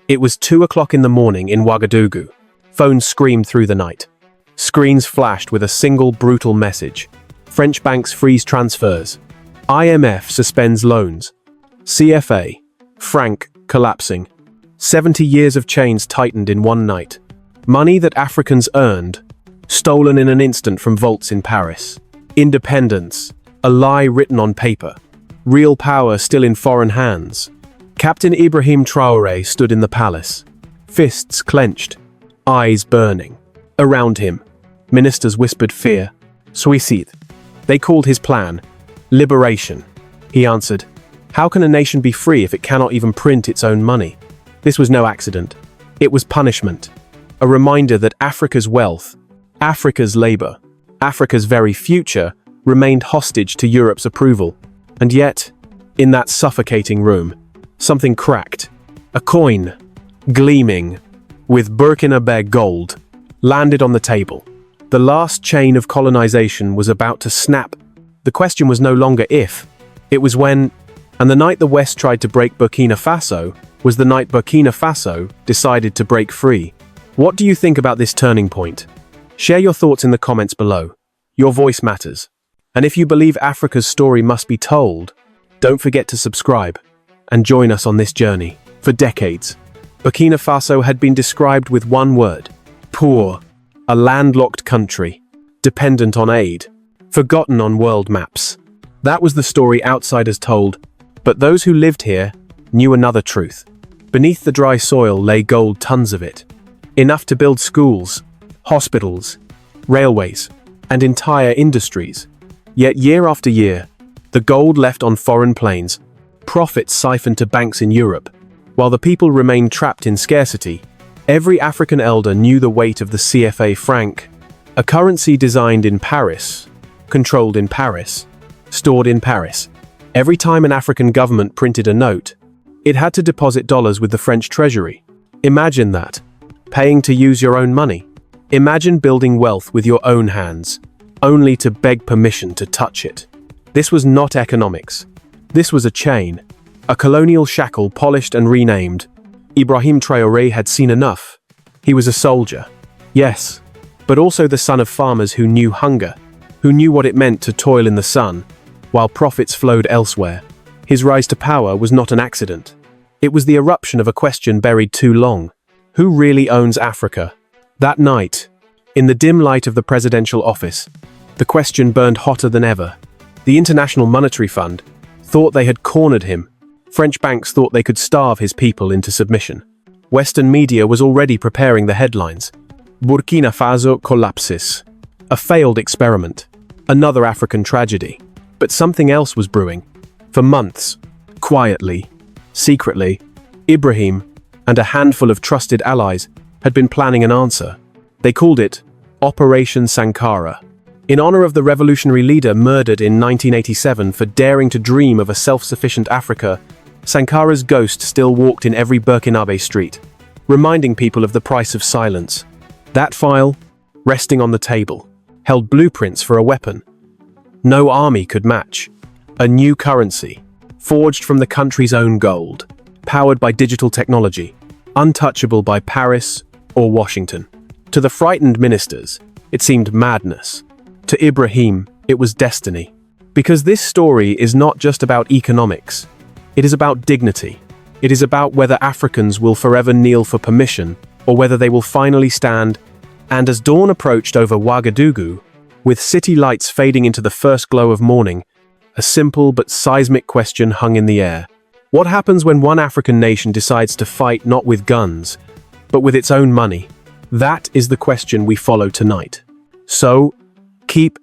It was 2 o'clock in the morning in Ouagadougou. Phones screamed through the night. Screens flashed with a single brutal message. French banks freeze transfers. IMF suspends loans. CFA Franc collapsing. 70 years of chains tightened in one night. Money that Africans earned, stolen in an instant from vaults in Paris. Independence, a lie written on paper. Real power still in foreign hands. Captain Ibrahim Traoré stood in the palace, fists clenched, eyes burning. Around him, ministers whispered fear. Suicide. They called his plan liberation. He answered, how can a nation be free if it cannot even print its own money? This was no accident. It was punishment. A reminder that Africa's wealth, Africa's labor, Africa's very future remained hostage to Europe's approval. And yet, in that suffocating room, something cracked. A coin, gleaming, with Burkina Faso gold, landed on the table. The last chain of colonization was about to snap. The question was no longer if, it was when, and the night the West tried to break Burkina Faso was the night Burkina Faso decided to break free. What do you think about this turning point? Share your thoughts in the comments below. Your voice matters. And if you believe Africa's story must be told, don't forget to subscribe and join us on this journey. For decades, Burkina Faso had been described with one word: poor, a landlocked country, dependent on aid, forgotten on world maps. That was the story outsiders told, but those who lived here knew another truth. Beneath the dry soil lay gold, tons of it, enough to build schools, hospitals, railways, and entire industries. Yet year after year, the gold left on foreign plains, profits siphoned to banks in Europe, while the people remained trapped in scarcity. Every African elder knew the weight of the CFA Franc, a currency designed in Paris, controlled in Paris, stored in Paris. Every time an African government printed a note, it had to deposit dollars with the French treasury. Imagine that, paying to use your own money. Imagine building wealth with your own hands, only to beg permission to touch it. This was not economics. This was a chain, a colonial shackle polished and renamed. Ibrahim Traoré had seen enough. He was a soldier, yes, but also the son of farmers who knew hunger, who knew what it meant to toil in the sun, while profits flowed elsewhere. His rise to power was not an accident. It was the eruption of a question buried too long. Who really owns Africa? That night, in the dim light of the presidential office, the question burned hotter than ever. The International Monetary Fund thought they had cornered him. French banks thought they could starve his people into submission. Western media was already preparing the headlines. Burkina Faso collapses. A failed experiment. Another African tragedy. But something else was brewing. For months, quietly, secretly, Ibrahim and a handful of trusted allies had been planning an answer. They called it Operation Sankara, in honor of the revolutionary leader murdered in 1987 for daring to dream of a self-sufficient Africa. Sankara's ghost still walked in every Burkinabe street, reminding people of the price of silence. That file, resting on the table, held blueprints for a weapon no army could match. A new currency, forged from the country's own gold, powered by digital technology, untouchable by Paris or Washington. To the frightened ministers, it seemed madness. To Ibrahim, it was destiny. Because this story is not just about economics. It is about dignity. It is about whether Africans will forever kneel for permission or whether they will finally stand. And as dawn approached over Ouagadougou, with city lights fading into the first glow of morning, a simple but seismic question hung in the air. What happens when one African nation decides to fight not with guns, but with its own money? That is the question we follow tonight. So, keep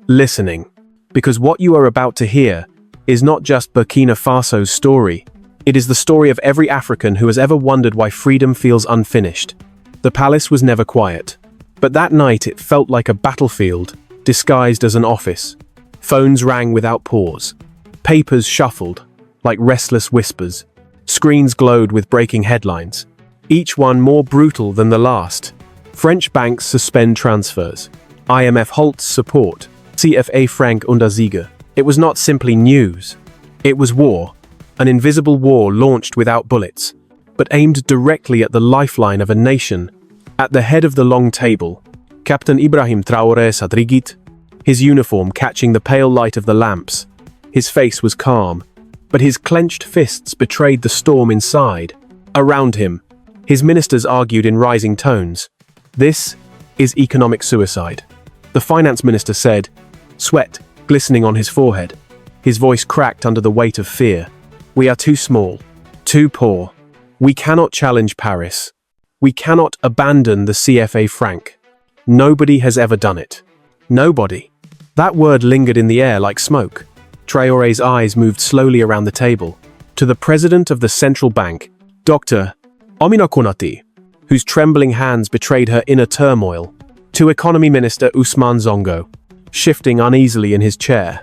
listening, because what you are about to hear is not just Burkina Faso's story. It is the story of every African who has ever wondered why freedom feels unfinished. The palace was never quiet, but that night it felt like a battlefield, disguised as an office. Phones rang without pause. Papers shuffled, like restless whispers. Screens glowed with breaking headlines, each one more brutal than the last. French banks suspend transfers. IMF halts support. CFA Franc Untersiege. It was not simply news. It was war. An invisible war launched without bullets. but aimed directly at the lifeline of a nation. At the head of the long table, Captain Ibrahim Traoré Sadrigit, his uniform catching the pale light of the lamps. His face was calm, but his clenched fists betrayed the storm inside. Around him, his ministers argued in rising tones. This is economic suicide. The finance minister said, sweat glistening on his forehead. His voice cracked under the weight of fear. We are too small, too poor. We cannot challenge Paris. We cannot abandon the CFA Franc. Nobody has ever done it. Nobody. That word lingered in the air like smoke. Traoré's eyes moved slowly around the table. To the president of the central bank, Dr. Amina Konate, whose trembling hands betrayed her inner turmoil. To economy minister Ousmane Zongo, shifting uneasily in his chair,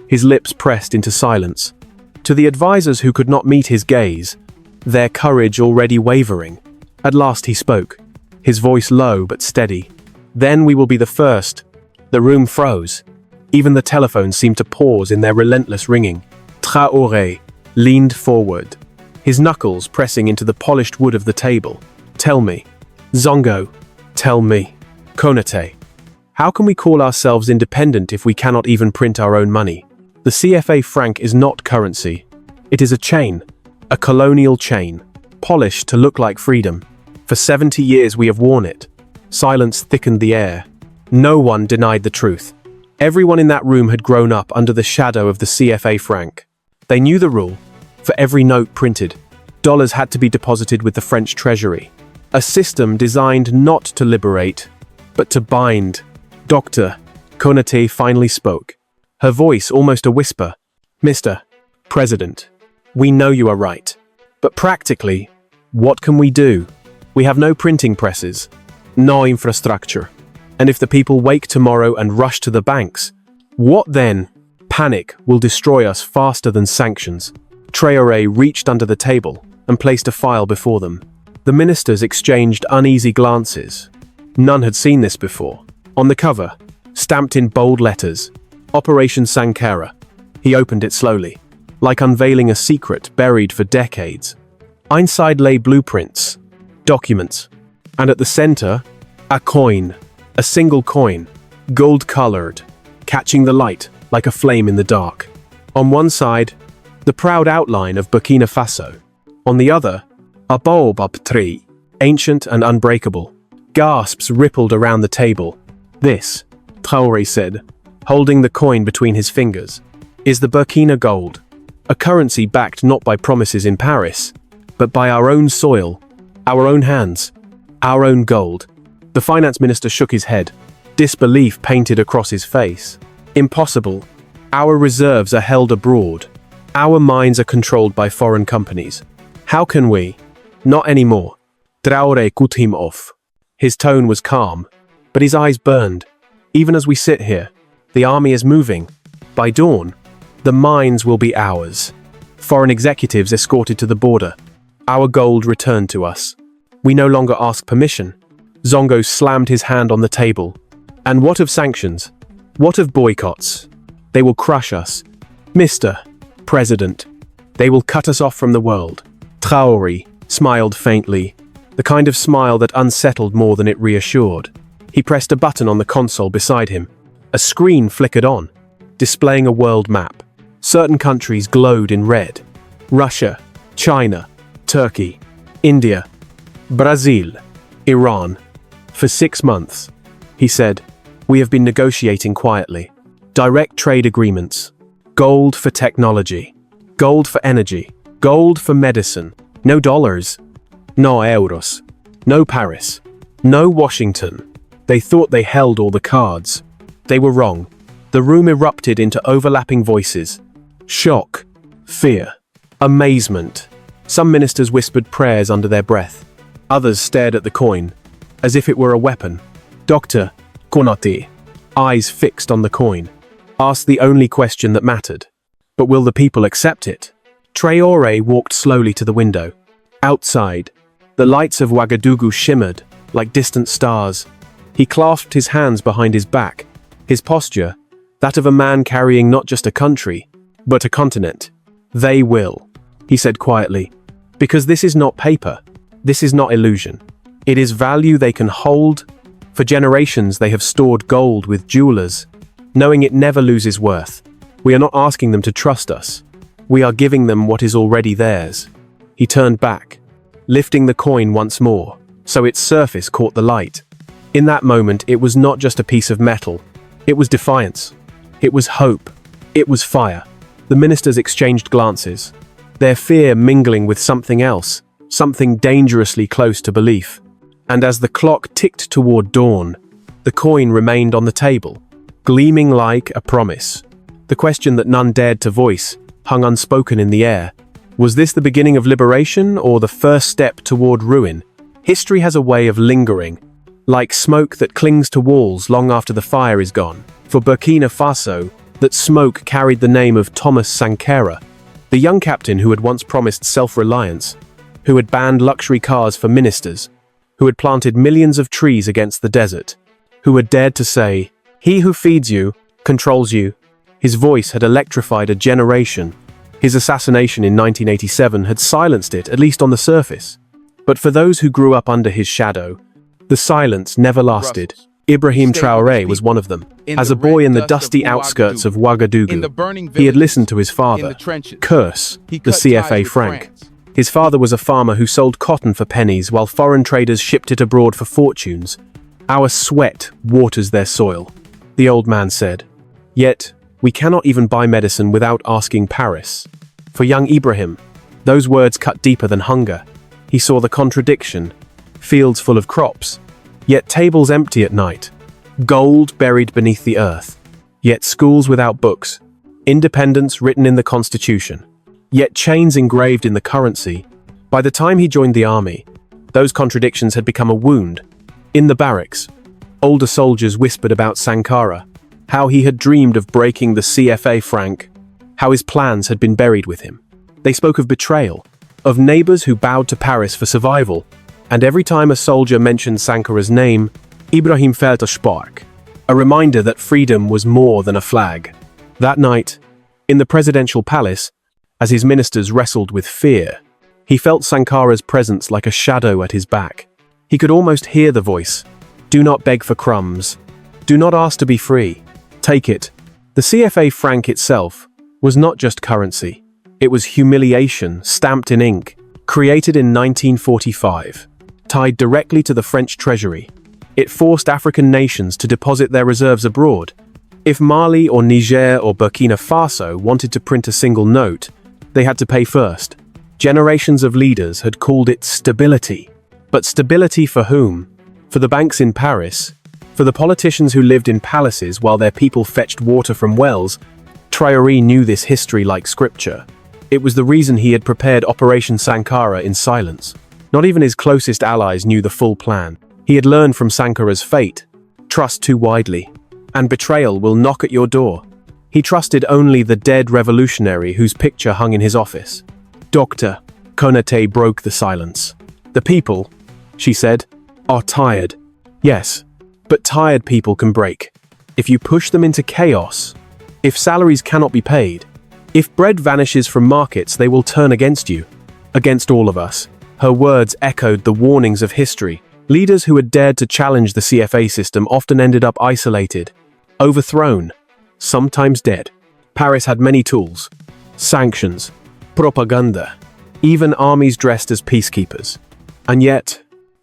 his lips pressed into silence. To the advisors who could not meet his gaze, their courage already wavering. At last he spoke, his voice low but steady. Then we will be the first. The room froze. Even the telephones seemed to pause in their relentless ringing. Traoré leaned forward, his knuckles pressing into the polished wood of the table. Tell me, Zongo, tell me, Konate, how can we call ourselves independent if we cannot even print our own money? The CFA franc is not currency. It is a chain, a colonial chain, polished to look like freedom. For 70 years we have worn it. Silence thickened the air. No one denied the truth. Everyone in that room had grown up under the shadow of the CFA franc. They knew the rule. For every note printed, dollars had to be deposited with the French treasury. A system designed not to liberate, but to bind. Dr. Konate finally spoke, her voice almost a whisper. Mr. President, we know you are right. But practically, what can we do? We have no printing presses, no infrastructure. And if the people wake tomorrow and rush to the banks, what then? Panic will destroy us faster than sanctions. Traoré reached under the table and placed a file before them. The ministers exchanged uneasy glances. None had seen this before. On the cover, stamped in bold letters, Operation Sankara. He opened it slowly, like unveiling a secret buried for decades. Inside lay blueprints, documents, and at the center, a coin. A single coin, gold-colored, catching the light like a flame in the dark. On one side, the proud outline of Burkina Faso. On the other, a baobab tree, ancient and unbreakable. Gasps rippled around the table. This, Traoré said, holding the coin between his fingers, is the Burkina gold, a currency backed not by promises in Paris, but by our own soil, our own hands, our own gold. The finance minister shook his head, disbelief painted across his face. Impossible. Our reserves are held abroad. Our mines are controlled by foreign companies. How can we? Not anymore. Traoré cut him off. His tone was calm, but his eyes burned. Even as we sit here, the army is moving. By dawn, the mines will be ours. Foreign executives escorted to the border. Our gold returned to us. We no longer ask permission. Zongo slammed his hand on the table. And what of sanctions? What of boycotts? They will crush us. Mr. President, they will cut us off from the world. Traoré smiled faintly, the kind of smile that unsettled more than it reassured. He pressed a button on the console beside him. A screen flickered on, displaying a world map. Certain countries glowed in red. Russia, China, Turkey, India, Brazil, Iran. For 6 months, he said, we have been negotiating quietly. Direct trade agreements. Gold for technology. Gold for energy. Gold for medicine. No dollars. No euros. No Paris. No Washington. They thought they held all the cards. They were wrong. The room erupted into overlapping voices. Shock. Fear. Amazement. Some ministers whispered prayers under their breath. Others stared at the coin, as if it were a weapon. Dr. Konate, eyes fixed on the coin, asked the only question that mattered. But will the people accept it? Traoré walked slowly to the window. Outside, the lights of Ouagadougou shimmered like distant stars. He clasped his hands behind his back, his posture, that of a man carrying not just a country, but a continent. They will, he said quietly, Because this is not paper. This is not illusion. It is value they can hold. For generations they have stored gold with jewelers, knowing it never loses worth. We are not asking them to trust us. We are giving them what is already theirs. He turned back, lifting the coin once more, so its surface caught the light. In that moment, it was not just a piece of metal. It was defiance. It was hope. It was fire. The ministers exchanged glances, their fear mingling with something else, something dangerously close to belief. And as the clock ticked toward dawn, the coin remained on the table, gleaming like a promise. The question that none dared to voice hung unspoken in the air. Was this the beginning of liberation or the first step toward ruin? History has a way of lingering, like smoke that clings to walls long after the fire is gone. For Burkina Faso, that smoke carried the name of Thomas Sankara, the young captain who had once promised self-reliance, who had banned luxury cars for ministers, who had planted millions of trees against the desert, who had dared to say, "He who feeds you, controls you." His voice had electrified a generation. His assassination in 1987 had silenced it, at least on the surface. But for those who grew up under his shadow, the silence never lasted. Ibrahim Traoré was one of them. As a boy in the dusty outskirts of Ouagadougou, he had listened to his father curse the CFA Franc. His father was a farmer who sold cotton for pennies while foreign traders shipped it abroad for fortunes. "Our sweat waters their soil," the old man said. Yet, we cannot even buy medicine without asking Paris. For young Ibrahim, those words cut deeper than hunger. He saw the contradiction. Fields full of crops, yet tables empty at night. Gold buried beneath the earth, yet schools without books. Independence written in the constitution, yet chains engraved in the currency. By the time he joined the army, those contradictions had become a wound. In the barracks, older soldiers whispered about Sankara, how he had dreamed of breaking the CFA Franc, how his plans had been buried with him. They spoke of betrayal, of neighbors who bowed to Paris for survival, and every time a soldier mentioned Sankara's name, Ibrahim felt a spark, a reminder that freedom was more than a flag. That night, in the presidential palace, as his ministers wrestled with fear, he felt Sankara's presence like a shadow at his back. He could almost hear the voice. "Do not beg for crumbs. Do not ask to be free. Take it." The CFA Franc itself was not just currency. It was humiliation stamped in ink, created in 1945, tied directly to the French treasury. It forced African nations to deposit their reserves abroad. If Mali or Niger or Burkina Faso wanted to print a single note, they had to pay first. Generations of leaders had called it stability. But stability for whom? For the banks in Paris? For the politicians who lived in palaces while their people fetched water from wells? Traore knew this history like scripture. It was the reason he had prepared Operation Sankara in silence. Not even his closest allies knew the full plan. He had learned from Sankara's fate. Trust too widely, and betrayal will knock at your door. He trusted only the dead revolutionary whose picture hung in his office. Dr. Konate broke the silence. "The people," she said, "are tired." Yes, but tired people can break. If you push them into chaos, if salaries cannot be paid, if bread vanishes from markets, they will turn against you. Against all of us. Her words echoed the warnings of history. Leaders who had dared to challenge the CFA system often ended up isolated, overthrown, sometimes dead. Paris had many tools: sanctions, propaganda, even armies dressed as peacekeepers. And yet,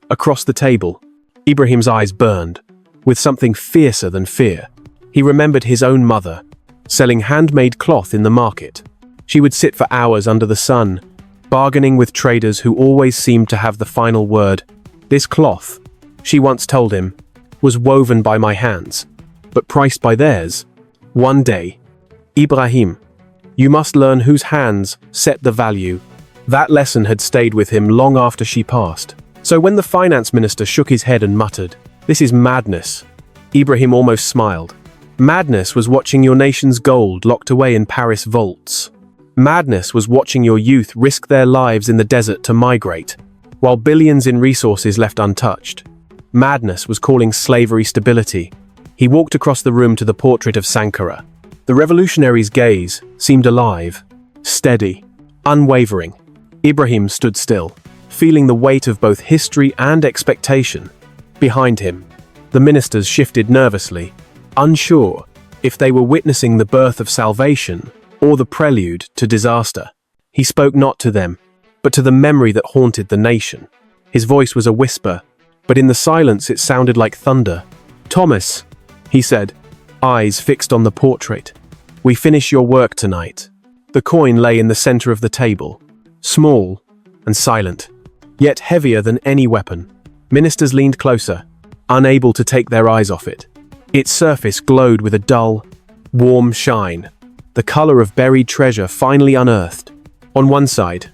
across the table, Ibrahim's eyes burned, with something fiercer than fear. He remembered his own mother, selling handmade cloth in the market. She would sit for hours under the sun, bargaining with traders who always seemed to have the final word. "This cloth," she once told him, "was woven by my hands, but priced by theirs. One day, Ibrahim, you must learn whose hands set the value." That lesson had stayed with him long after she passed. So when the finance minister shook his head and muttered, "This is madness," Ibrahim almost smiled. Madness was watching your nation's gold locked away in Paris vaults. Madness was watching your youth risk their lives in the desert to migrate, while billions in resources left untouched. Madness was calling slavery stability. He walked across the room to the portrait of Sankara. The revolutionary's gaze seemed alive, steady, unwavering. Ibrahim stood still, feeling the weight of both history and expectation. Behind him, the ministers shifted nervously, unsure if they were witnessing the birth of salvation or the prelude to disaster. He spoke not to them, but to the memory that haunted the nation. His voice was a whisper, but in the silence it sounded like thunder. "Thomas," he said, eyes fixed on the portrait, "we finish your work tonight." The coin lay in the center of the table, small and silent, yet heavier than any weapon. Ministers leaned closer, unable to take their eyes off it. Its surface glowed with a dull, warm shine, the color of buried treasure finally unearthed. On one side,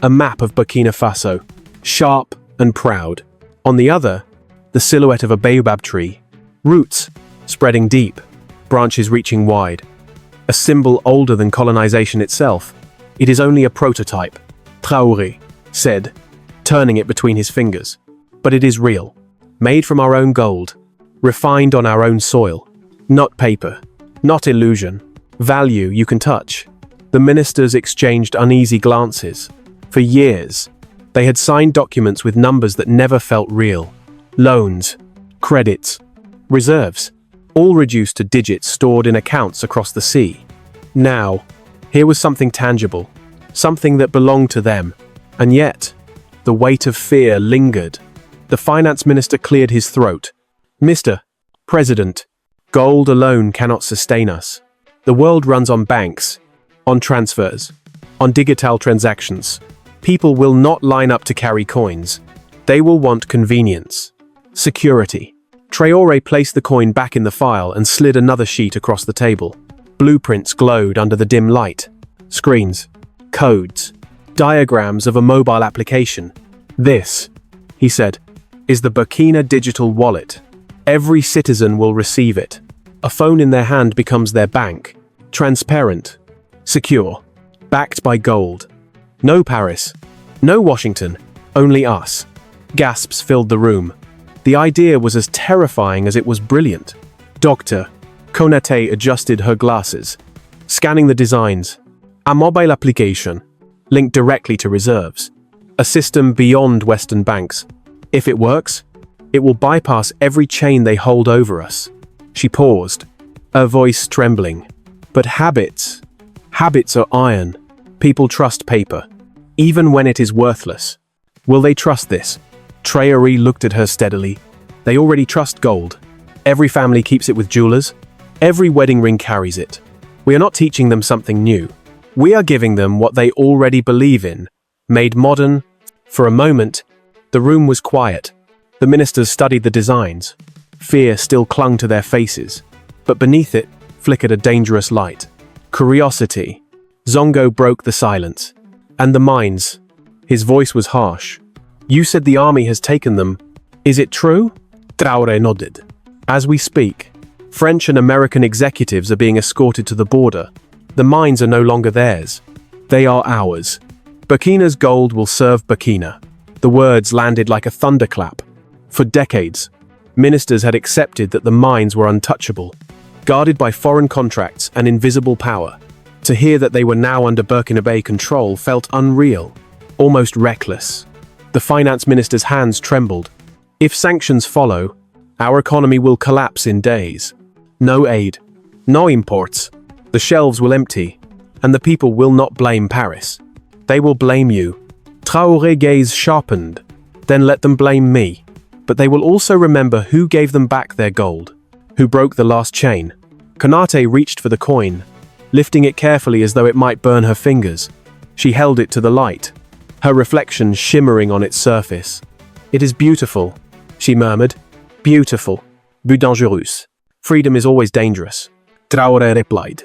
a map of Burkina Faso, sharp and proud. On the other, the silhouette of a baobab tree, roots spreading deep, branches reaching wide. A symbol older than colonization itself. "It is only a prototype," Traore said, turning it between his fingers. "But it is real, made from our own gold, refined on our own soil. Not paper, not illusion. Value you can touch." The ministers exchanged uneasy glances. For years, they had signed documents with numbers that never felt real. Loans, credits, reserves, all reduced to digits stored in accounts across the sea. Now, here was something tangible, something that belonged to them. And yet, the weight of fear lingered. The finance minister cleared his throat. "Mr. President, gold alone cannot sustain us. The world runs on banks, on transfers, on digital transactions. People will not line up to carry coins. They will want convenience, security." Traore placed the coin back in the file and slid another sheet across the table. Blueprints glowed under the dim light. Screens, codes, diagrams of a mobile application. "This," he said, "is the Burkina digital wallet. Every citizen will receive it. A phone in their hand becomes their bank. Transparent, secure, backed by gold. No Paris, no Washington, only us." Gasps filled the room. The idea was as terrifying as it was brilliant. Dr. Konate adjusted her glasses, scanning the designs. A mobile application, linked directly to reserves. A system beyond Western banks. If it works, it will bypass every chain they hold over us. She paused, her voice trembling. "But habits are iron. People trust paper, even when it is worthless. Will they trust this?" Traore looked at her steadily. "They already trust gold. Every family keeps it with jewelers. Every wedding ring carries it. We are not teaching them something new. We are giving them what they already believe in, made modern." For a moment, the room was quiet. The ministers studied the designs. Fear still clung to their faces, but beneath it flickered a dangerous light. Curiosity. Zongo broke the silence. "And the mines?" His voice was harsh. "You said the army has taken them. Is it true?" Traore nodded. "As we speak, French and American executives are being escorted to the border. The mines are no longer theirs. They are ours. Burkina's gold will serve Burkina." The words landed like a thunderclap. For decades, ministers had accepted that the mines were untouchable, guarded by foreign contracts and invisible power. To hear that they were now under Burkinabe control felt unreal, almost reckless. The finance minister's hands trembled. "If sanctions follow, our economy will collapse in days. No aid, no imports. The shelves will empty, and the people will not blame Paris. They will blame you." Traore's gaze sharpened. "Then let them blame me. But they will also remember who gave them back their gold, who broke the last chain." Konate reached for the coin, lifting it carefully as though it might burn her fingers. She held it to the light, her reflection shimmering on its surface. "It is beautiful," she murmured. "Beautiful, but dangereux. Freedom is always dangerous," Traore replied.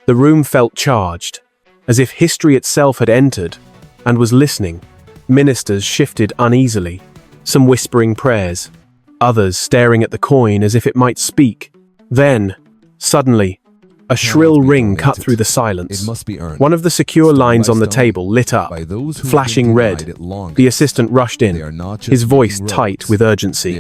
The room felt charged, as if history itself had entered and was listening. Ministers shifted uneasily, some whispering prayers, others staring at the coin as if it might speak. Then, suddenly, a shrill ring cut through the silence. It must be earned. One of the secure lines on the table lit up, flashing red. The assistant rushed in, his voice tight with urgency.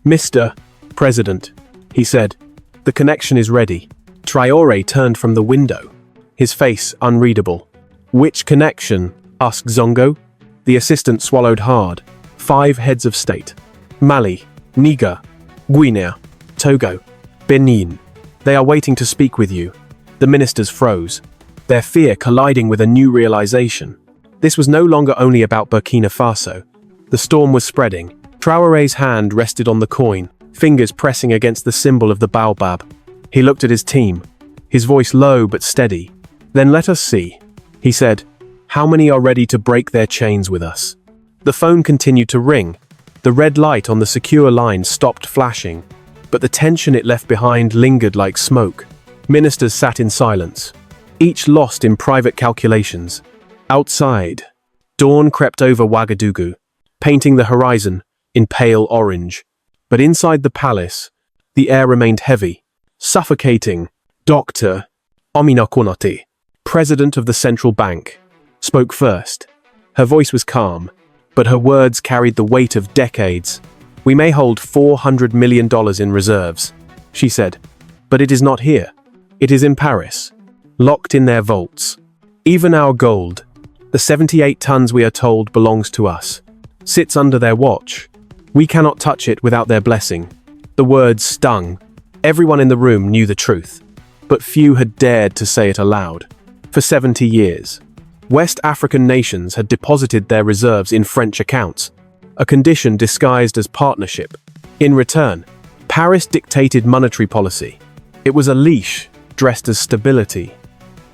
"Mr. President," he said, "the connection is ready." Traore turned from the window, his face unreadable. "Which connection?" asked Zongo. The assistant swallowed hard. 5 heads of state. Mali, Niger, Guinea, Togo, Benin. They are waiting to speak with you. The ministers froze, their fear colliding with a new realization. This was no longer only about Burkina Faso. The storm was spreading. Traore's hand rested on the coin, fingers pressing against the symbol of the baobab. He looked at his team, his voice low but steady. "Then let us see," he said. "How many are ready to break their chains with us?" The phone continued to ring. The red light on the secure line stopped flashing, but the tension it left behind lingered like smoke. Ministers sat in silence, each lost in private calculations. Outside, dawn crept over Ouagadougou, painting the horizon in pale orange. But inside the palace, the air remained heavy, suffocating. Dr. Omina Konate, president of the central bank, spoke first. Her voice was calm, but her words carried the weight of decades. "We may hold $400 million in reserves," she said, "but it is not here. It is in Paris, locked in their vaults. Even our gold, the 78 tons we are told belongs to us, sits under their watch. We cannot touch it without their blessing." The words stung. Everyone in the room knew the truth, but few had dared to say it aloud. For 70 years, West African nations had deposited their reserves in French accounts, a condition disguised as partnership. In return, Paris dictated monetary policy. It was a leash dressed as stability.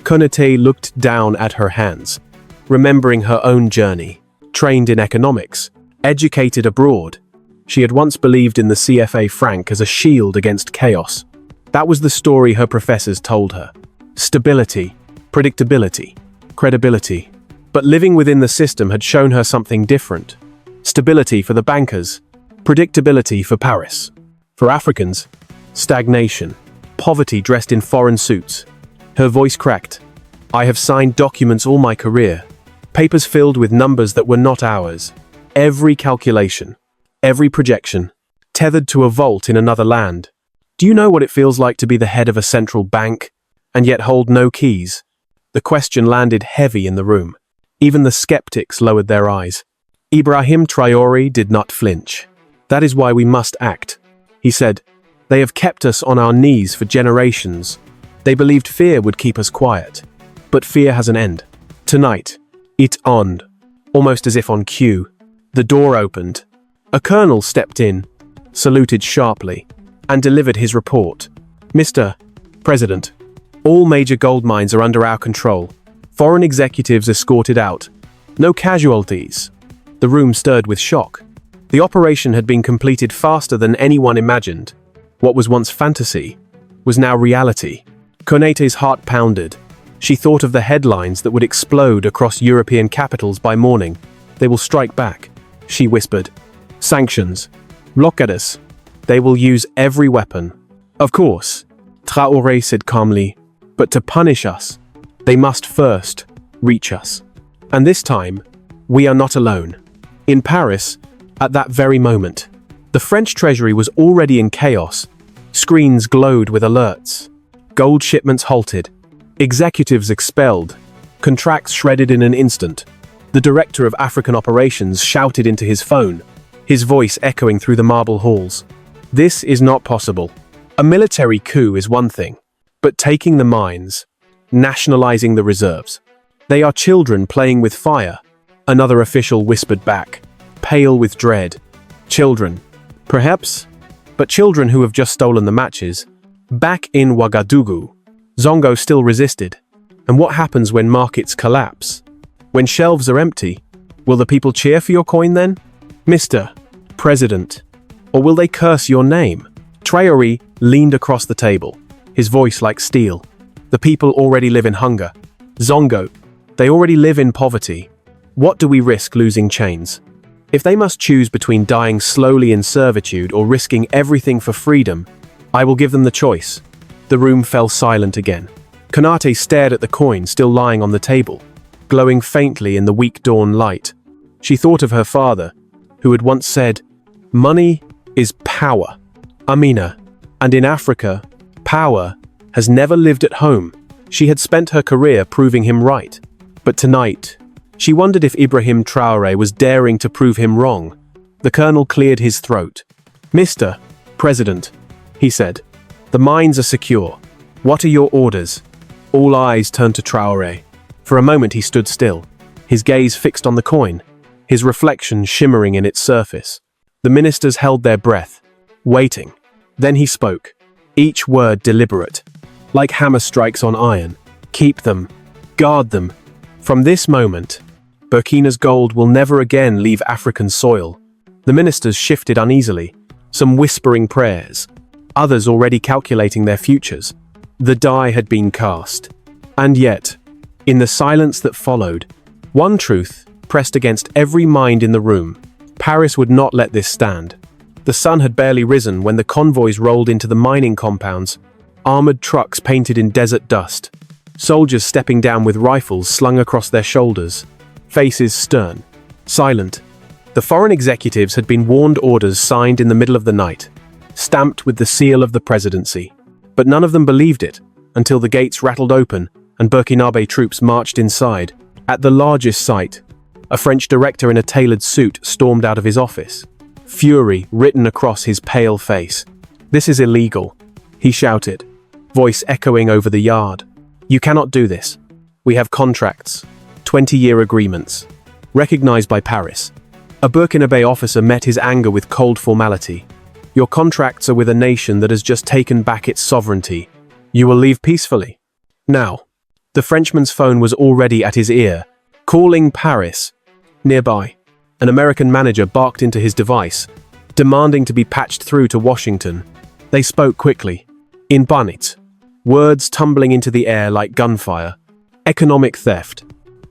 Konate looked down at her hands, remembering her own journey. Trained in economics, educated abroad, she had once believed in the CFA Franc as a shield against chaos. That was the story her professors told her. Stability, predictability, credibility. But living within the system had shown her something different. Stability for the bankers, predictability for Paris. For Africans, stagnation, poverty dressed in foreign suits. Her voice cracked. "I have signed documents all my career, papers filled with numbers that were not ours. Every calculation, every projection, tethered to a vault in another land. Do you know what it feels like to be the head of a central bank, and yet hold no keys?" The question landed heavy in the room. Even the skeptics lowered their eyes. Ibrahim Traoré did not flinch. "That is why we must act," he said. "They have kept us on our knees for generations. They believed fear would keep us quiet. But fear has an end. Tonight, it on, almost as if on cue. The door opened. A colonel stepped in, saluted sharply, and delivered his report. "Mr. President, all major gold mines are under our control. Foreign executives escorted out. No casualties." The room stirred with shock. The operation had been completed faster than anyone imagined. What was once fantasy was now reality. Konate's heart pounded. She thought of the headlines that would explode across European capitals by morning. "They will strike back," she whispered. "Sanctions. Blockades. They will use every weapon." "Of course," Traoré said calmly, "but to punish us, they must first reach us. And this time, we are not alone." In Paris, at that very moment, the French treasury was already in chaos. Screens glowed with alerts. Gold shipments halted. Executives expelled. Contracts shredded in an instant. The director of African operations shouted into his phone, his voice echoing through the marble halls. "This is not possible. A military coup is one thing, but taking the mines, nationalizing the reserves. They are children playing with fire," another official whispered back, pale with dread. "Children, perhaps, but children who have just stolen the matches." Back in Ouagadougou, Zongo still resisted. And what happens when markets collapse? When shelves are empty, will the people cheer for your coin then? "Mr. President, or will they curse your name?" Traoré leaned across the table, his voice like steel. "The people already live in hunger. Zongo, they already live in poverty. What do we risk losing chains? If they must choose between dying slowly in servitude or risking everything for freedom, I will give them the choice." The room fell silent again. Konate stared at the coin still lying on the table, glowing faintly in the weak dawn light. She thought of her father, who had once said, "Money is power." Amina. And in Africa, power has never lived at home. She had spent her career proving him right. But tonight, She wondered if Ibrahim Traoré was daring to prove him wrong. The colonel cleared his throat. "Mr. President," he said, "the mines are secure. What are your orders?" All eyes turned to Traoré. For a moment he stood still, his gaze fixed on the coin, his reflection shimmering in its surface. The ministers held their breath, waiting. Then he spoke, each word deliberate, like hammer strikes on iron. "Keep them. Guard them. From this moment, Burkina's gold will never again leave African soil." The ministers shifted uneasily, some whispering prayers, others already calculating their futures. The die had been cast. And yet, in the silence that followed, one truth pressed against every mind in the room. Paris would not let this stand. The sun had barely risen when the convoys rolled into the mining compounds, armored trucks painted in desert dust, soldiers stepping down with rifles slung across their shoulders, faces stern, silent. The foreign executives had been warned, orders signed in the middle of the night, stamped with the seal of the presidency. But none of them believed it until the gates rattled open and Burkinabe troops marched inside. At the largest site, a French director in a tailored suit stormed out of his office, fury written across his pale face. "This is illegal," he shouted, voice echoing over the yard. "You cannot do this. We have contracts, 20-year agreements, recognized by Paris." A Burkinabe officer met his anger with cold formality. "Your contracts are with a nation that has just taken back its sovereignty. You will leave peacefully." Now, the Frenchman's phone was already at his ear, calling Paris. Nearby, an American manager barked into his device, demanding to be patched through to Washington. They spoke quickly, in Bunit, words tumbling into the air like gunfire. Economic theft,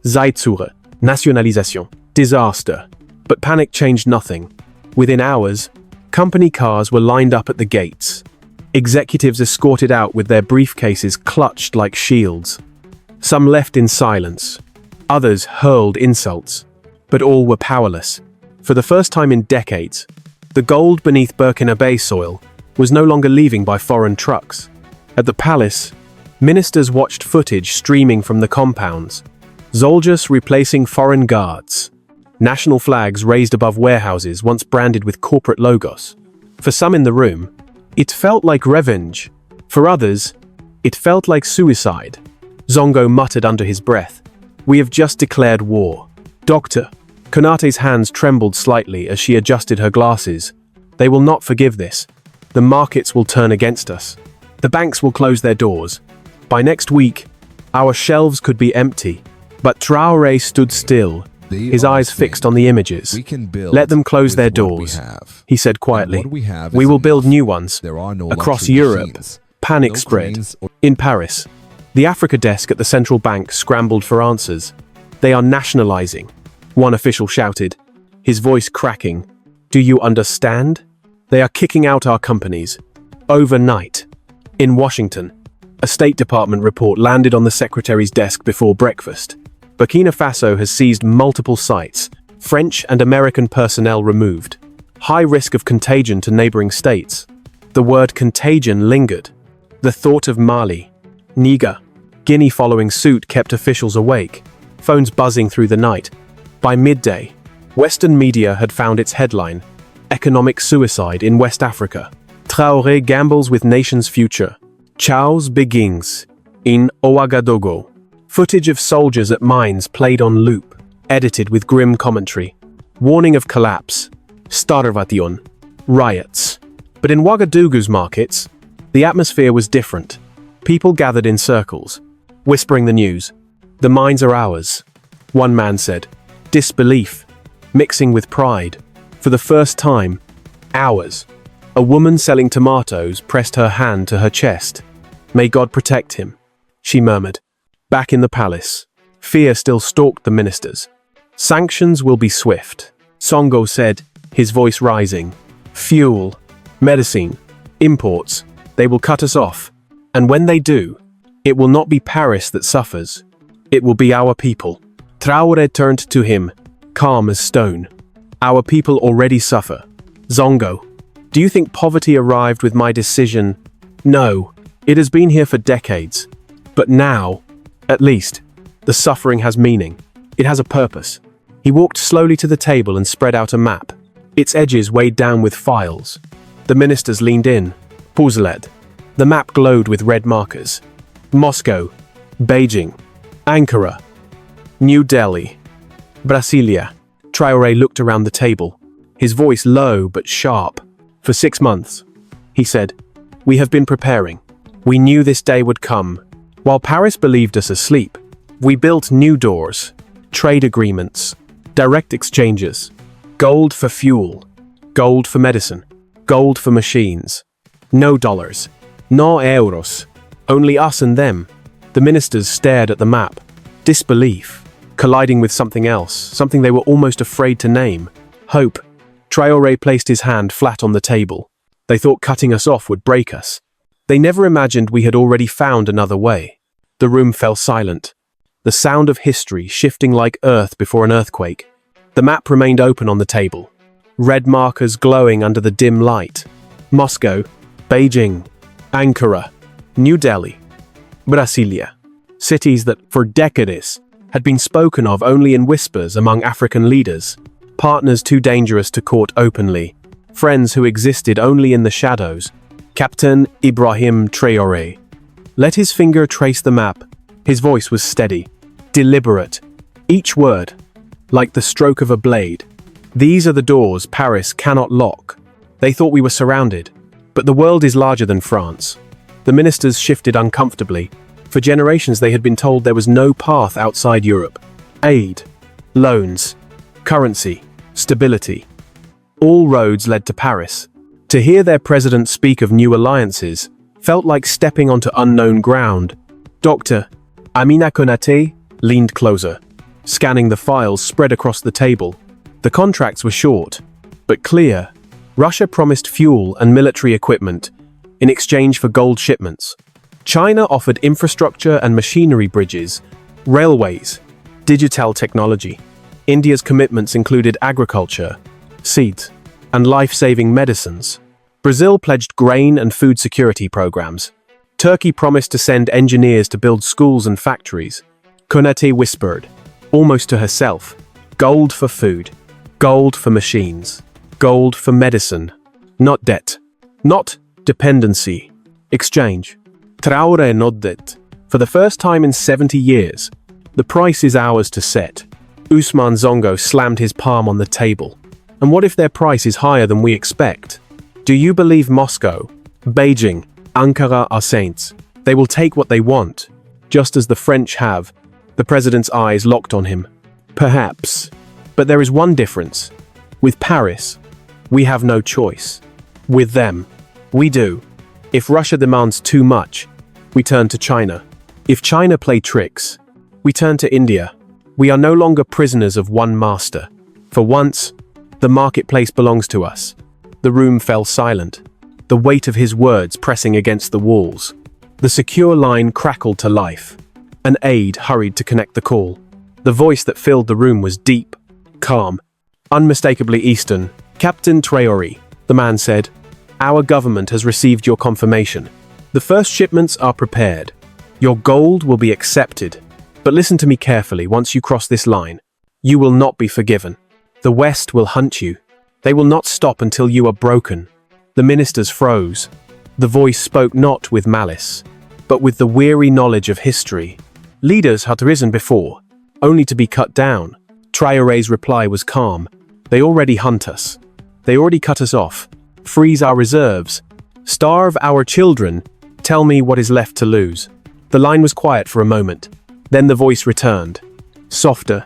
Zeitzure, nationalisation, disaster. But panic changed nothing. Within hours, company cars were lined up at the gates. Executives escorted out with their briefcases clutched like shields. Some left in silence, others hurled insults. But all were powerless. For the first time in decades, the gold beneath Burkinabe soil was no longer leaving by foreign trucks. At the palace, ministers watched footage streaming from the compounds, soldiers replacing foreign guards, national flags raised above warehouses once branded with corporate logos. For some in the room, it felt like revenge. For others, it felt like suicide. Zongo muttered under his breath, "We have just declared war." "Doctor," Konate's hands trembled slightly as she adjusted her glasses. "They will not forgive this. The markets will turn against us. The banks will close their doors. By next week, our shelves could be empty." But Traoré stood still, his eyes fixed on the images. "Let them close their doors," he said quietly. "We will build new ones." Across Europe, panic spread. In Paris, the Africa desk at the central bank scrambled for answers. "They are nationalizing," one official shouted, his voice cracking. "Do you understand? They are kicking out our companies." Overnight, in Washington, a State Department report landed on the secretary's desk before breakfast. Burkina Faso has seized multiple sites, French and American personnel removed. High risk of contagion to neighboring states. The word contagion lingered. The thought of Mali, Niger, Guinea following suit kept officials awake, phones buzzing through the night. By midday, Western media had found its headline, "Economic Suicide in West Africa. Traoré gambles with nation's future. Chaos begins in Ouagadougou." Footage of soldiers at mines played on loop, edited with grim commentary. Warning of collapse, starvation, riots. But in Ouagadougou's markets, the atmosphere was different. People gathered in circles, whispering the news. "The mines are ours," one man said. Disbelief, mixing with pride. For the first time, ours. A woman selling tomatoes pressed her hand to her chest. "May God protect him," she murmured. Back in the palace, fear still stalked the ministers. "Sanctions will be swift," Songo said, his voice rising. "Fuel, medicine, imports, they will cut us off. And when they do, it will not be Paris that suffers. It will be our people." Traore turned to him, calm as stone. "Our people already suffer. Zongo, do you think poverty arrived with my decision? No, it has been here for decades. But now, at least, the suffering has meaning. It has a purpose. He walked slowly to the table and spread out a map, its edges weighed down with files. The ministers leaned in. Puzzled. The map glowed with red markers. Moscow, Beijing, Ankara, New Delhi, Brasilia. Traore looked around the table, his voice low but sharp. For 6 months, he said, we have been preparing. We knew this day would come. While Paris believed us asleep, we built new doors, trade agreements, direct exchanges, gold for fuel, gold for medicine, gold for machines. No dollars, no euros, only us and them. The ministers stared at the map, disbelief, colliding with something else, something they were almost afraid to name. Hope. Traore placed his hand flat on the table. They thought cutting us off would break us. They never imagined we had already found another way. The room fell silent, the sound of history shifting like earth before an earthquake. The map remained open on the table, red markers glowing under the dim light. Moscow, Beijing, Ankara, New Delhi, Brasilia. Cities that, for decades, had been spoken of only in whispers among African leaders. Partners too dangerous to court openly. Friends who existed only in the shadows. Captain Ibrahim Traoré let his finger trace the map. His voice was steady, deliberate. Each word, like the stroke of a blade. These are the doors Paris cannot lock. They thought we were surrounded. But the world is larger than France. The ministers shifted uncomfortably. For generations they had been told there was no path outside Europe. Aid, loans, currency, stability. All roads led to Paris. To hear their president speak of new alliances felt like stepping onto unknown ground. Dr. Amina Konaté leaned closer, scanning the files spread across the table. The contracts were short, but clear. Russia promised fuel and military equipment in exchange for gold shipments. China offered infrastructure and machinery bridges, railways, digital technology. India's commitments included agriculture, seeds, and life-saving medicines. Brazil pledged grain and food security programs. Turkey promised to send engineers to build schools and factories. Konaté whispered, almost to herself, gold for food, gold for machines, gold for medicine. Not debt, not dependency. Exchange. Traore nodded. For the first time in 70 years, the price is ours to set. Usman Zongo slammed his palm on the table. And what if their price is higher than we expect? Do you believe Moscow, Beijing, Ankara are saints? They will take what they want, just as the French have. The president's eyes locked on him. Perhaps. But there is one difference. With Paris, we have no choice. With them, we do. If Russia demands too much, we turn to China. If China play tricks, we turn to India. We are no longer prisoners of one master. For once, the marketplace belongs to us. The room fell silent, the weight of his words pressing against the walls. The secure line crackled to life. An aide hurried to connect the call. The voice that filled the room was deep, calm, unmistakably Eastern. Captain Traoré, the man said, our government has received your confirmation. The first shipments are prepared. Your gold will be accepted. But listen to me carefully. Once you cross this line, you will not be forgiven. The West will hunt you. They will not stop until you are broken. The ministers froze. The voice spoke not with malice, but with the weary knowledge of history. Leaders had risen before, only to be cut down. Traoré's reply was calm. They already hunt us. They already cut us off. Freeze our reserves. Starve our children. Tell me what is left to lose. The line was quiet for a moment. Then the voice returned. Softer.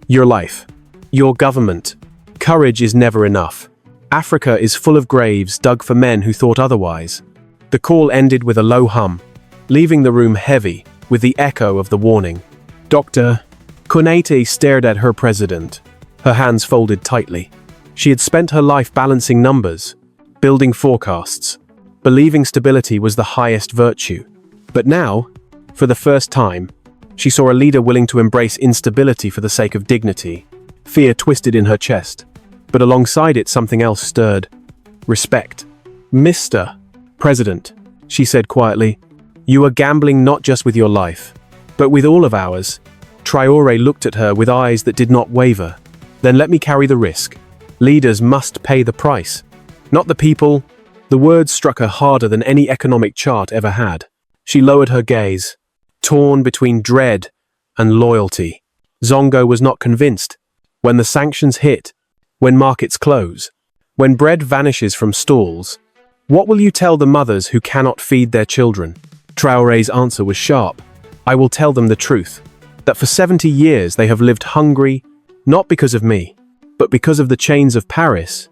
Your life. Your government. Courage is never enough. Africa is full of graves dug for men who thought otherwise. The call ended with a low hum, leaving the room heavy with the echo of the warning. Dr. Konaté stared at her president, her hands folded tightly. She had spent her life balancing numbers, building forecasts, believing stability was the highest virtue. But now, for the first time, she saw a leader willing to embrace instability for the sake of dignity. Fear twisted in her chest, but alongside it something else stirred. Respect. Mr. President, she said quietly, you are gambling not just with your life, but with all of ours. Traore looked at her with eyes that did not waver. Then let me carry the risk. Leaders must pay the price. Not the people. The words struck her harder than any economic chart ever had. She lowered her gaze, torn between dread and loyalty. Zongo was not convinced. When the sanctions hit, when markets close, when bread vanishes from stalls, what will you tell the mothers who cannot feed their children? Traore's answer was sharp. I will tell them the truth, that for 70 years they have lived hungry, not because of me, but because of the chains of Paris.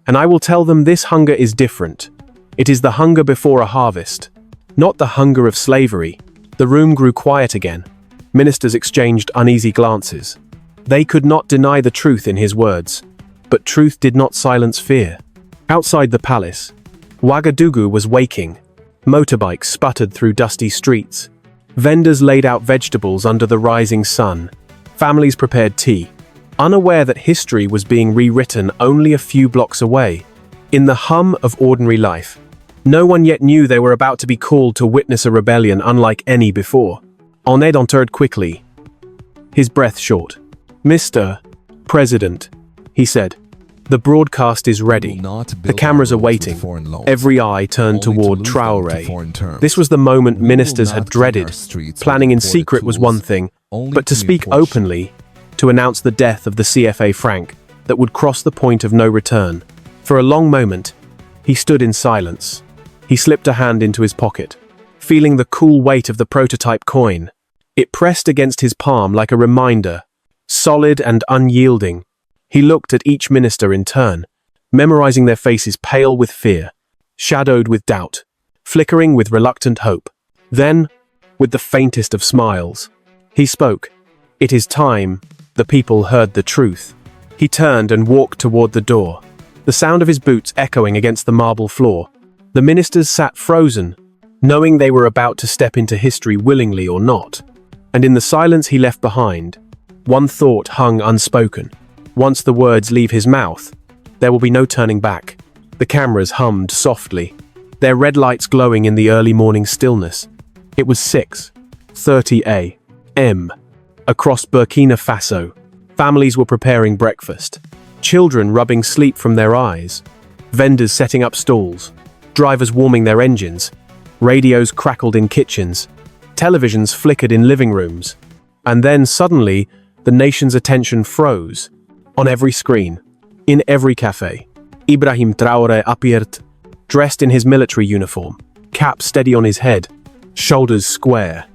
And I will tell them this hunger is different. It is the hunger before a harvest, not the hunger of slavery. The room grew quiet again. Ministers exchanged uneasy glances. They could not deny the truth in his words, but truth did not silence fear. Outside the palace, Ouagadougou was waking. Motorbikes sputtered through dusty streets. Vendors laid out vegetables under the rising sun. Families prepared tea, unaware that history was being rewritten only a few blocks away. In the hum of ordinary life, no one yet knew they were about to be called to witness a rebellion unlike any before. Oned entered quickly, his breath short. Mr. President, he said, the broadcast is ready. The cameras are waiting. Every eye turned toward Traore. This was the moment ministers had dreaded. Planning in secret was one thing, but to speak openly, to announce the death of the CFA Franc that would cross the point of no return. For a long moment, he stood in silence. He slipped a hand into his pocket, feeling the cool weight of the prototype coin. It pressed against his palm like a reminder, solid and unyielding. He looked at each minister in turn, memorizing their faces pale with fear, shadowed with doubt, flickering with reluctant hope. Then, with the faintest of smiles, he spoke. It is time. The people heard the truth. He turned and walked toward the door, the sound of his boots echoing against the marble floor. The ministers sat frozen, knowing they were about to step into history willingly or not. And in the silence he left behind, one thought hung unspoken. Once the words leave his mouth, there will be no turning back. The cameras hummed softly, their red lights glowing in the early morning stillness. It was 6:30 a.m. Across Burkina Faso, families were preparing breakfast, children rubbing sleep from their eyes, vendors setting up stalls, drivers warming their engines, radios crackled in kitchens, televisions flickered in living rooms. And then suddenly, the nation's attention froze. On every screen, in every cafe, Ibrahim Traoré appeared, dressed in his military uniform, cap steady on his head, shoulders square,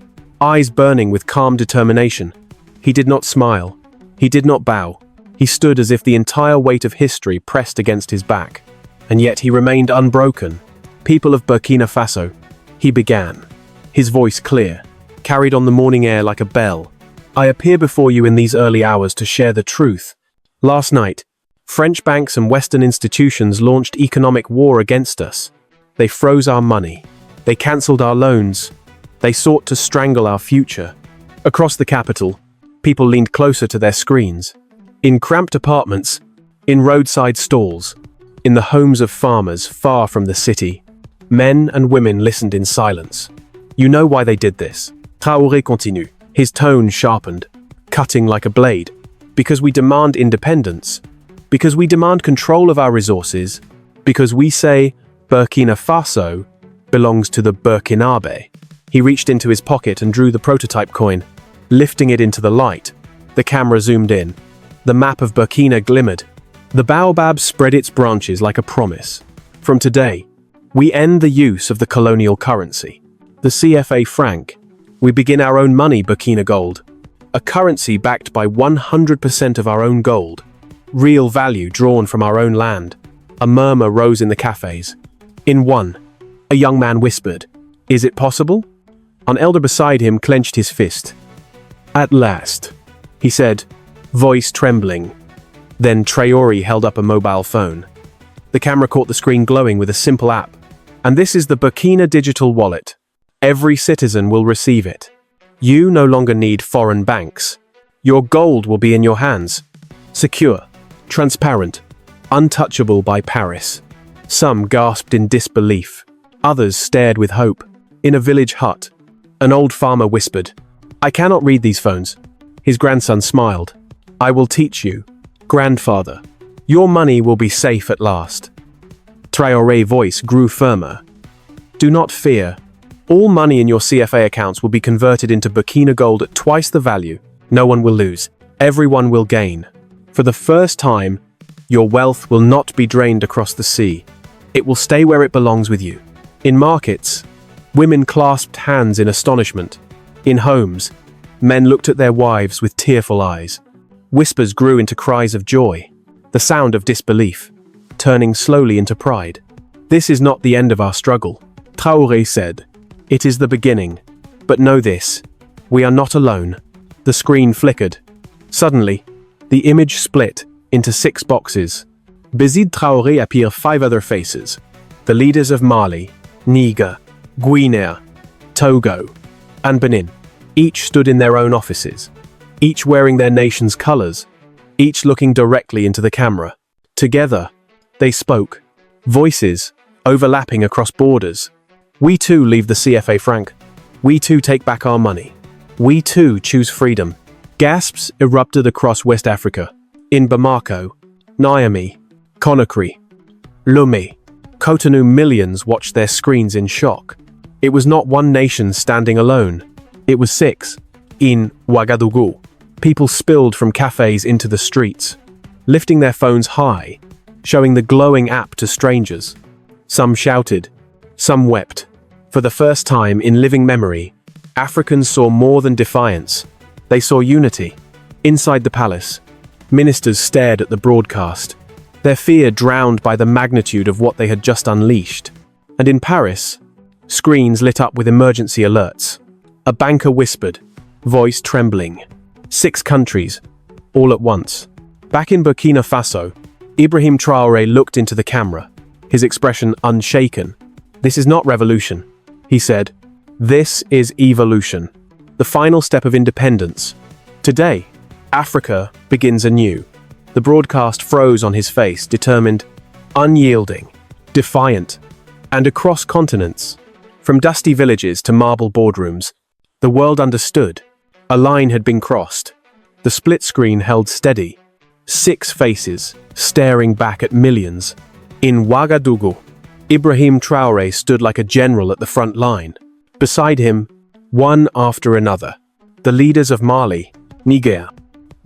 eyes burning with calm determination. He did not smile. He did not bow. He stood as if the entire weight of history pressed against his back. And yet he remained unbroken. People of Burkina Faso, he began, his voice clear, carried on the morning air like a bell. I appear before you in these early hours to share the truth. Last night, French banks and Western institutions launched economic war against us. They froze our money. They cancelled our loans. They sought to strangle our future. Across the capital, people leaned closer to their screens. In cramped apartments, in roadside stalls, in the homes of farmers far from the city, men and women listened in silence. You know why they did this. Traoré continued, his tone sharpened, cutting like a blade. Because we demand independence, because we demand control of our resources, because we say Burkina Faso belongs to the Burkinabe. He reached into his pocket and drew the prototype coin, lifting it into the light. The camera zoomed in. The map of Burkina glimmered. The baobab spread its branches like a promise. From today, we end the use of the colonial currency, the CFA Franc. We begin our own money, Burkina Gold. A currency backed by 100% of our own gold. Real value drawn from our own land. A murmur rose in the cafes. In one, a young man whispered, "Is it possible?" An elder beside him clenched his fist. "At last," he said, voice trembling. Then Traore held up a mobile phone. The camera caught the screen glowing with a simple app. And this is the Burkina digital wallet. Every citizen will receive it. You no longer need foreign banks. Your gold will be in your hands. Secure, transparent, untouchable by Paris. Some gasped in disbelief. Others stared with hope. In a village hut, an old farmer whispered, "I cannot read these phones. His grandson smiled. "I will teach you, grandfather. Your money will be safe at last." Traore's voice grew firmer. "Do not fear. All money in your CFA accounts will be converted into Burkina gold at twice the value. No one will lose. Everyone will gain. For the first time, your wealth will not be drained across the sea. It will stay where it belongs with you." In markets, women clasped hands in astonishment. In homes, men looked at their wives with tearful eyes. Whispers grew into cries of joy, the sound of disbelief, turning slowly into pride. "This is not the end of our struggle," Traore said. "It is the beginning. But know this, we are not alone." The screen flickered. Suddenly, the image split into 6 boxes. Beside Traore appear 5 other faces. The leaders of Mali, Niger, Guinea, Togo, and Benin. Each stood in their own offices, each wearing their nation's colors, each looking directly into the camera. Together, they spoke, voices overlapping across borders. "We too leave the CFA Franc. We too take back our money. We too choose freedom." Gasps erupted across West Africa. In Bamako, Niamey, Conakry, Lomé, Cotonou, millions watched their screens in shock. It was not one nation standing alone. It was 6. In Ouagadougou, people spilled from cafes into the streets, lifting their phones high, showing the glowing app to strangers. Some shouted, some wept. For the first time in living memory, Africans saw more than defiance. They saw unity. Inside the palace, ministers stared at the broadcast, their fear drowned by the magnitude of what they had just unleashed. And in Paris, screens lit up with emergency alerts. A banker whispered, voice trembling. 6 countries, all at once. Back in Burkina Faso, Ibrahim Traoré looked into the camera, his expression unshaken. "This is not revolution," he said. "This is evolution, the final step of independence. Today, Africa begins anew." The broadcast froze on his face, determined, unyielding, defiant. And across continents, from dusty villages to marble boardrooms, the world understood. A line had been crossed. The split screen held steady. 6 faces, staring back at millions. In Ouagadougou, Ibrahim Traoré stood like a general at the front line. Beside him, one after another, the leaders of Mali, Niger,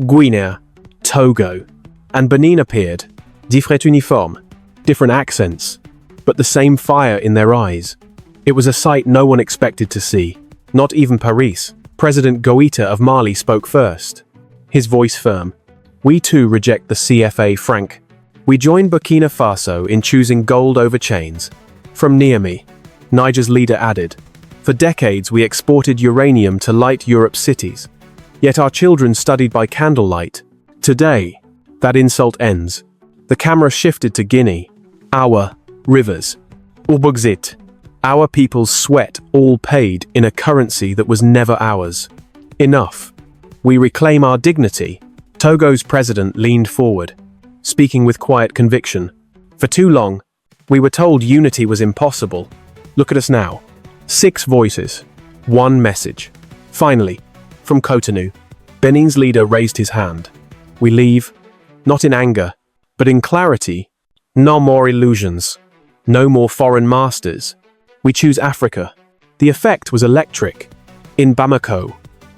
Guinea, Togo, and Benin appeared, différents uniformes, different accents, but the same fire in their eyes. It was a sight no one expected to see, not even Paris. President Goïta of Mali spoke first, his voice firm. "We too reject the CFA Franc. We join Burkina Faso in choosing gold over chains." From Niamey, Niger's leader added, "For decades we exported uranium to light Europe's cities, yet our children studied by candlelight. Today, that insult ends." The camera shifted to Guinea. "Our rivers, Ubugzit, our people's sweat all paid in a currency that was never ours. Enough. We reclaim our dignity." Togo's president leaned forward, speaking with quiet conviction. "For too long, we were told unity was impossible. Look at us now. 6 voices, 1 message." Finally, from Cotonou, Benin's leader raised his hand. "We leave, not in anger, but in clarity. No more illusions. No more foreign masters. We choose Africa." The effect was electric. In Bamako,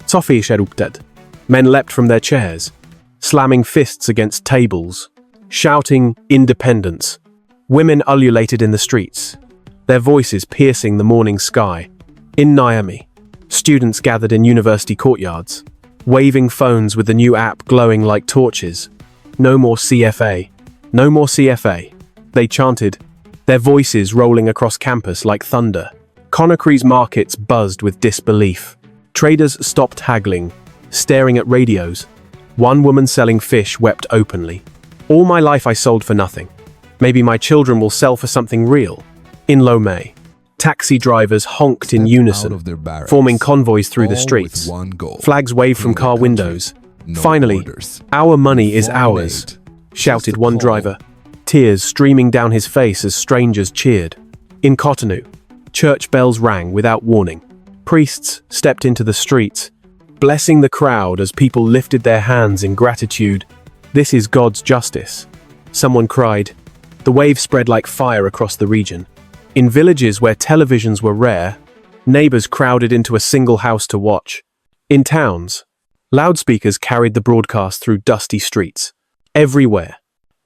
Sophie erupted. Men leapt from their chairs, slamming fists against tables, shouting independence. Women ululated in the streets, their voices piercing the morning sky. In Niamey, students gathered in university courtyards, waving phones with the new app glowing like torches. "No more CFA. No more CFA," they chanted, their voices rolling across campus like thunder. Conakry's markets buzzed with disbelief. Traders stopped haggling, staring at radios. One woman selling fish wept openly. "All my life I sold for nothing. Maybe my children will sell for something real." In Lomé, taxi drivers honked in unison, forming convoys through the streets. Flags waved from car windows. "Finally, our money is ours," shouted one driver, tears streaming down his face as strangers cheered. In Cotonou, church bells rang without warning. Priests stepped into the streets, blessing the crowd as people lifted their hands in gratitude. "This is God's justice," someone cried. The wave spread like fire across the region. In villages where televisions were rare, neighbors crowded into a single house to watch. In towns, loudspeakers carried the broadcast through dusty streets. Everywhere,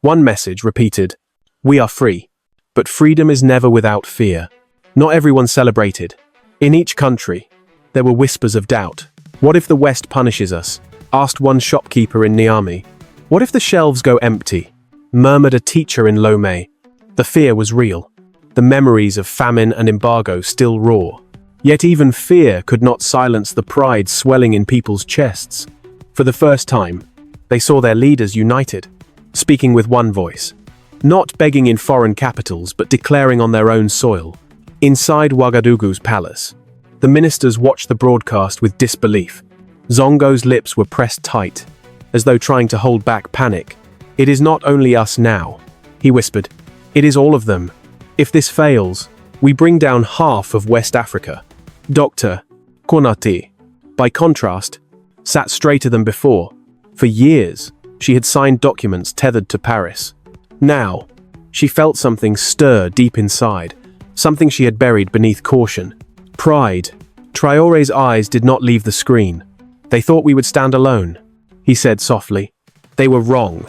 one message repeated, "We are free." But freedom is never without fear. Not everyone celebrated. In each country, there were whispers of doubt. "What if the West punishes us?" asked one shopkeeper in Niamey. "What if the shelves go empty?" murmured a teacher in Lomé. The fear was real. The memories of famine and embargo still raw. Yet even fear could not silence the pride swelling in people's chests. For the first time, they saw their leaders united, speaking with one voice. Not begging in foreign capitals, but declaring on their own soil. Inside Ouagadougou's palace, the ministers watched the broadcast with disbelief. Zongo's lips were pressed tight, as though trying to hold back panic. "It is not only us now," he whispered. "It is all of them. If this fails, we bring down half of West Africa." Dr. Konate, by contrast, sat straighter than before. For years, she had signed documents tethered to Paris. Now, she felt something stir deep inside, something she had buried beneath caution. Pride. Traore's eyes did not leave the screen. "They thought we would stand alone," he said softly. They were wrong.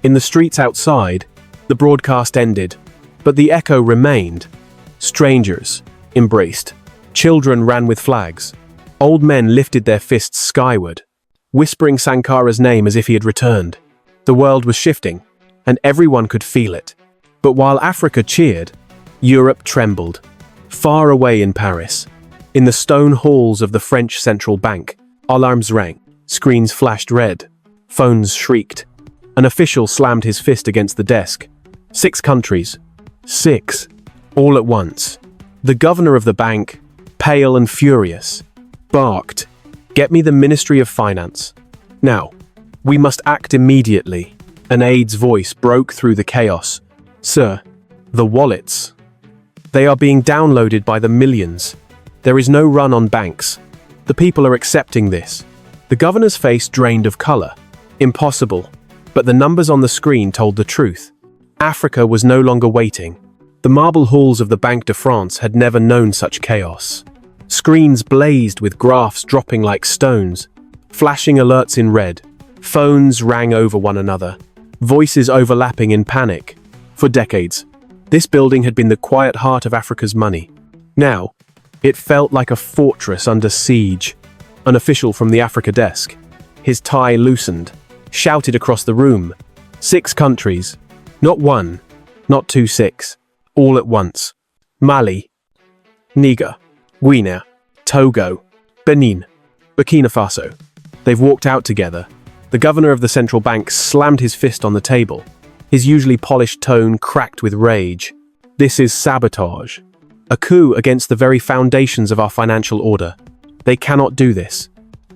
In the streets outside, the broadcast ended, but the echo remained. Strangers embraced. Children ran with flags. Old men lifted their fists skyward, whispering Sankara's name as if he had returned. The world was shifting, and everyone could feel it. But while Africa cheered, Europe trembled. Far away in Paris, in the stone halls of the French central bank, alarms rang, screens flashed red, phones shrieked. An official slammed his fist against the desk. 6 countries. 6. All at once. The governor of the bank, pale and furious, barked, "Get me the Ministry of Finance. Now, we must act immediately." An aide's voice broke through the chaos. "Sir, the wallets. They are being downloaded by the millions. There is no run on banks. The people are accepting this." The governor's face drained of color. Impossible. But the numbers on the screen told the truth. Africa was no longer waiting. The marble halls of the Banque de France had never known such chaos. Screens blazed with graphs dropping like stones, flashing alerts in red. Phones rang over one another, voices overlapping in panic. For decades, this building had been the quiet heart of Africa's money. Now, it felt like a fortress under siege. An official from the Africa desk, his tie loosened, shouted across the room, 6 countries. Not 1, not 2, 6. All at once. Mali, Niger, Guinea, Togo, Benin, Burkina Faso. They've walked out together. The governor of the central bank slammed his fist on the table. His usually polished tone cracked with rage. "This is sabotage. A coup against the very foundations of our financial order. They cannot do this.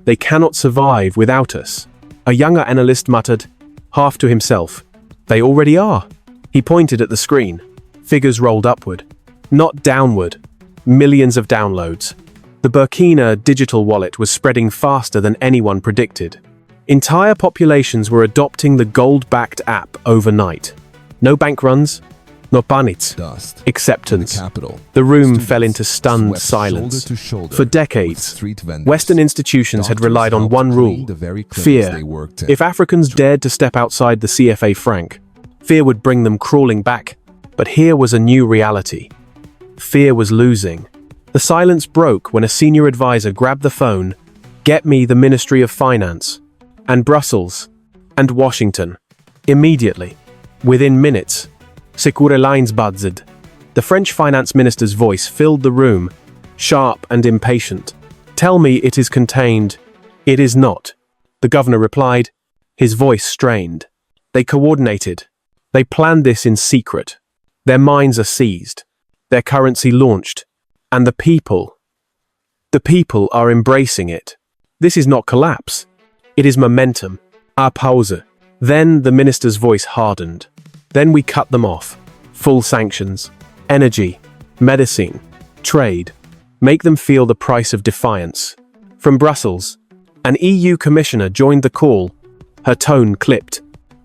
They cannot survive without us." A younger analyst muttered, half to himself, "They already are." He pointed at the screen. Figures rolled upward, not downward. Millions of downloads. The Burkina digital wallet was spreading faster than anyone predicted. Entire populations were adopting the gold-backed app overnight. No bank runs, no panits. Dust. Acceptance. The capital. The room Students fell into stunned swept silence. shoulder to shoulder For decades, with street vendors. Western institutions had Doctors relied on helped one clean rule: the very clinics fear. they worked in. If Africans dared to step outside the CFA Franc, fear would bring them crawling back. But here was a new reality. Fear was losing. The silence broke when a senior advisor grabbed the phone. "Get me the Ministry of Finance." And Brussels. And Washington. Immediately. Within minutes. Secure lines buzzed. The French finance minister's voice filled the room, sharp and impatient. "Tell me it is contained." "It is not," the governor replied, his voice strained. They coordinated. They planned this in secret. Their minds are seized. Their currency launched. And the people are embracing it. This is not collapse. It is momentum. A pause. Then the minister's voice hardened. "Then we cut them off. Full sanctions. Energy. Medicine. Trade. Make them feel the price of defiance." From Brussels, An EU commissioner joined the call, her tone clipped.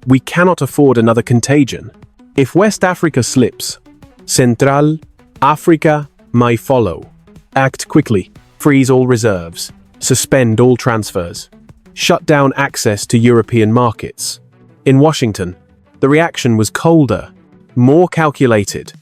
We cannot afford another contagion. If West Africa slips, Central Africa may follow. Act quickly, freeze all reserves, suspend all transfers, shut down access to European markets. In Washington, the reaction was colder, more calculated.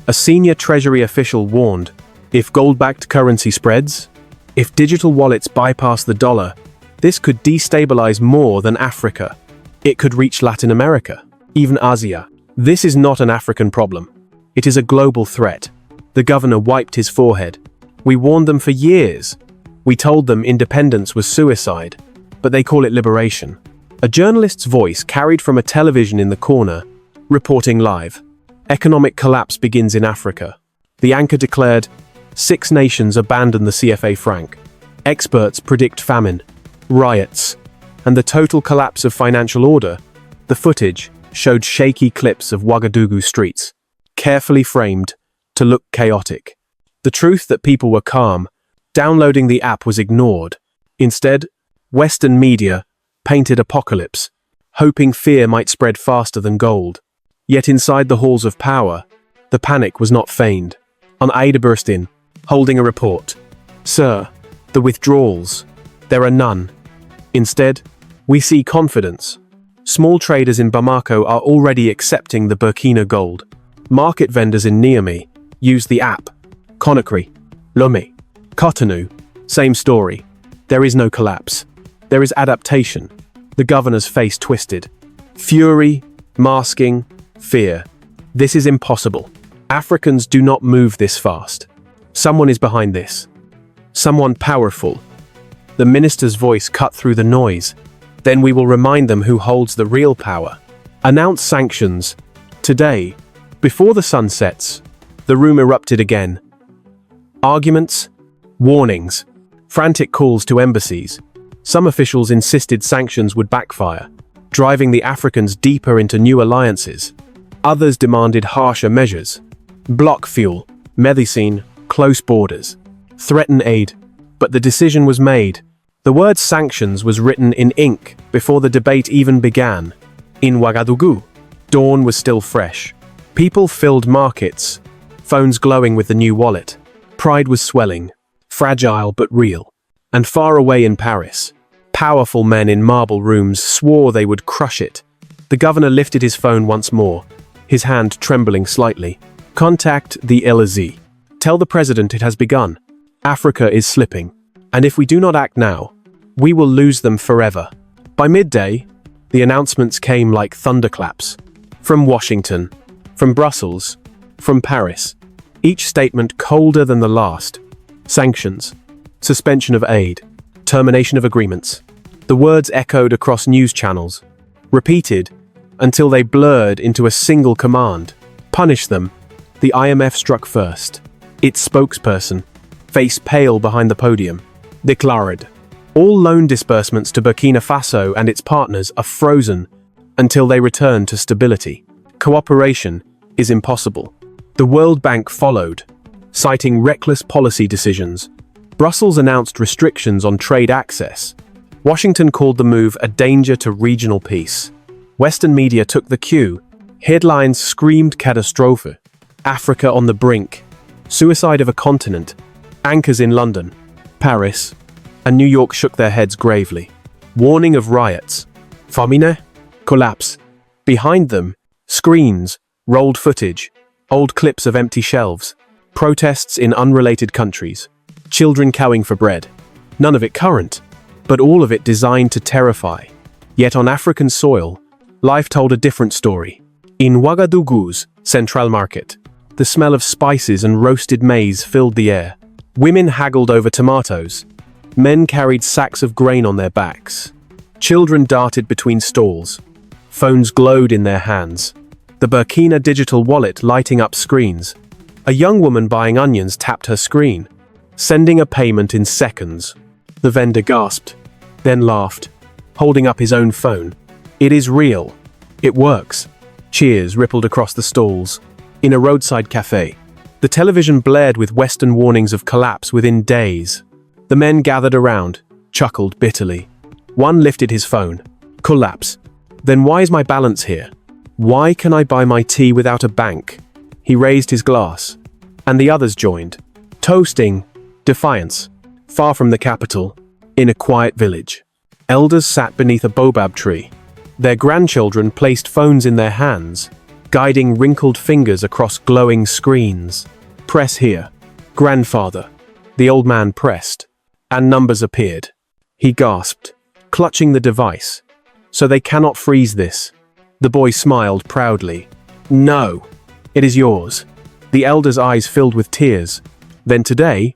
A senior Treasury official warned, if gold-backed currency spreads, if digital wallets bypass the dollar, this could destabilize more than Africa. It could reach Latin America, even Asia. This is not an African problem. It is a global threat. The governor wiped his forehead. We warned them for years. We told them independence was suicide, but they call it liberation. A journalist's voice carried from a television in the corner, reporting live. Economic collapse begins in Africa. The anchor declared, 6 nations abandon the CFA Franc. Experts predict famine, riots, and the total collapse of financial order. The footage showed shaky clips of Ouagadougou streets, carefully framed to look chaotic. The truth that people were calm, downloading the app was ignored. Instead, Western media painted apocalypse, hoping fear might spread faster than gold. Yet inside the halls of power, the panic was not feigned. Aida burst in, holding a report. Sir, the withdrawals, there are none. Instead, we see confidence. Small traders in Bamako are already accepting the Burkina gold. Market vendors in Niamey use the app. Conakry, Lomé, Cotonou, same story. There is no collapse. There is adaptation. The governor's face twisted. Fury, masking, fear. This is impossible. Africans do not move this fast. Someone is behind this. Someone powerful. The minister's voice cut through the noise. Then we will remind them who holds the real power. Announce sanctions. Today, before the sun sets. The room erupted again. Arguments, warnings, frantic calls to embassies. Some officials insisted sanctions would backfire, driving the Africans deeper into new alliances. Others demanded harsher measures. Block fuel, medicine, close borders. Threaten aid. But the decision was made. The word sanctions was written in ink before the debate even began. In Ouagadougou, dawn was still fresh. People filled markets, phones glowing with the new wallet. Pride was swelling, fragile but real. And far away in Paris, powerful men in marble rooms swore they would crush it. The governor lifted his phone once more, his hand trembling slightly. Contact the Élysée. Tell the president it has begun. Africa is slipping. And if we do not act now, we will lose them forever. By midday, the announcements came like thunderclaps. From Washington, from Brussels, from Paris. Each statement colder than the last. Sanctions, suspension of aid, termination of agreements. The words echoed across news channels, repeated until they blurred into a single command. Punish them. The IMF struck first. Its spokesperson, face pale behind the podium, declared, all loan disbursements to Burkina Faso and its partners are frozen until they return to stability. Cooperation is impossible. The World Bank followed, citing reckless policy decisions. Brussels announced restrictions on trade access. Washington called the move a danger to regional peace. Western media took the cue. Headlines screamed catastrophe. Africa on the brink. Suicide of a continent. Anchors in London, Paris, and New York shook their heads gravely. Warning of riots. Famine? Collapse. Behind them, screens, rolled footage, old clips of empty shelves, protests in unrelated countries, children cowing for bread. None of it current, but all of it designed to terrify. Yet on African soil, life told a different story. In Ouagadougou's Central Market, the smell of spices and roasted maize filled the air. Women haggled over tomatoes. Men carried sacks of grain on their backs. Children darted between stalls. Phones glowed in their hands. The Burkina digital wallet lighting up screens. A young woman buying onions tapped her screen, sending a payment in seconds. The vendor gasped, then laughed, holding up his own phone. It is real. It works. Cheers rippled across the stalls. In a roadside cafe, the television blared with Western warnings of collapse within days. The men gathered around, chuckled bitterly. One lifted his phone. Collapse. Then why is my balance here? Why can I buy my tea without a bank? He raised his glass. And the others joined, toasting defiance. Far from the capital, in a quiet village, elders sat beneath a baobab tree. Their grandchildren placed phones in their hands, guiding wrinkled fingers across glowing screens. Press here. Grandfather. The old man pressed, and numbers appeared. He gasped, clutching the device. So they cannot freeze this. The boy smiled proudly. No, it is yours. The elder's eyes filled with tears. Then today,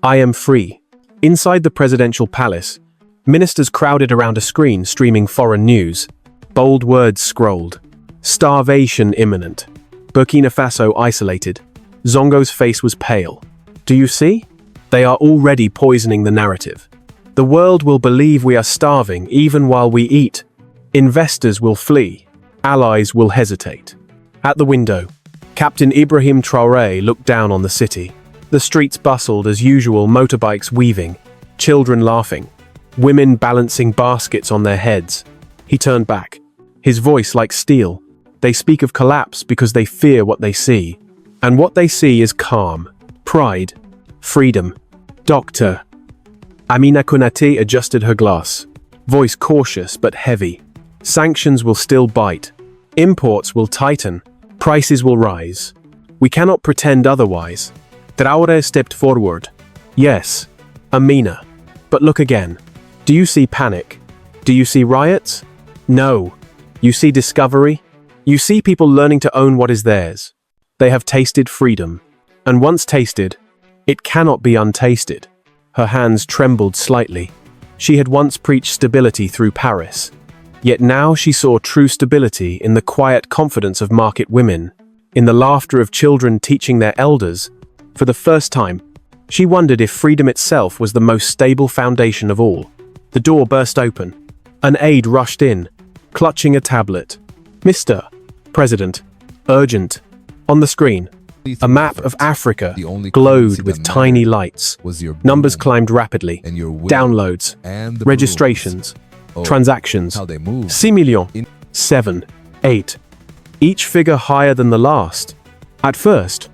I am free. Inside the presidential palace, ministers crowded around a screen streaming foreign news. Bold words scrolled. Starvation imminent. Burkina Faso isolated. Zongo's face was pale. Do you see? They are already poisoning the narrative. The world will believe we are starving even while we eat. Investors will flee. Allies will hesitate. At the window, Captain Ibrahim Traoré looked down on the city. The streets bustled as usual, motorbikes weaving, children laughing, women balancing baskets on their heads. He turned back, his voice like steel. They speak of collapse because they fear what they see. And what they see is calm, pride, freedom. Dr. Amina Konate adjusted her glass, voice cautious but heavy. Sanctions will still bite. Imports will tighten. Prices will rise. We cannot pretend otherwise. Traore stepped forward. Yes, Amina. But look again. Do you see panic? Do you see riots? No. You see discovery? You see people learning to own what is theirs. They have tasted freedom. And once tasted, it cannot be untasted. Her hands trembled slightly. She had once preached stability through Paris. Yet now she saw true stability in the quiet confidence of market women, in the laughter of children teaching their elders. For the first time, she wondered if freedom itself was the most stable foundation of all. The door burst open. An aide rushed in, clutching a tablet. Mr. President, urgent. On the screen, a map of Africa glowed with tiny lights. Numbers climbed rapidly. Downloads, registrations, transactions, 6 million, 7, 8, each figure higher than the last. At first,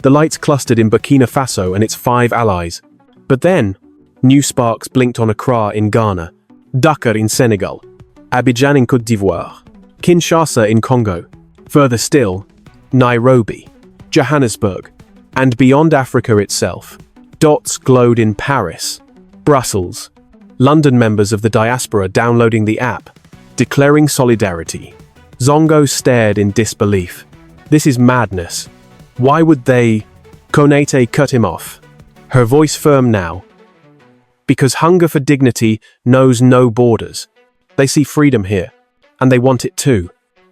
the lights clustered in Burkina Faso and its 5 allies. But then, new sparks blinked on Accra in Ghana, Dakar in Senegal, Abidjan in Côte d'Ivoire, Kinshasa in Congo, further still, Nairobi, Johannesburg, and beyond Africa itself. Dots glowed in Paris, Brussels, London members of the diaspora downloading the app, declaring solidarity. Zongo stared in disbelief. This is madness. Why would they? Konate cut him off, her voice firm now. Because hunger for dignity knows no borders. They see freedom here, and they want it too.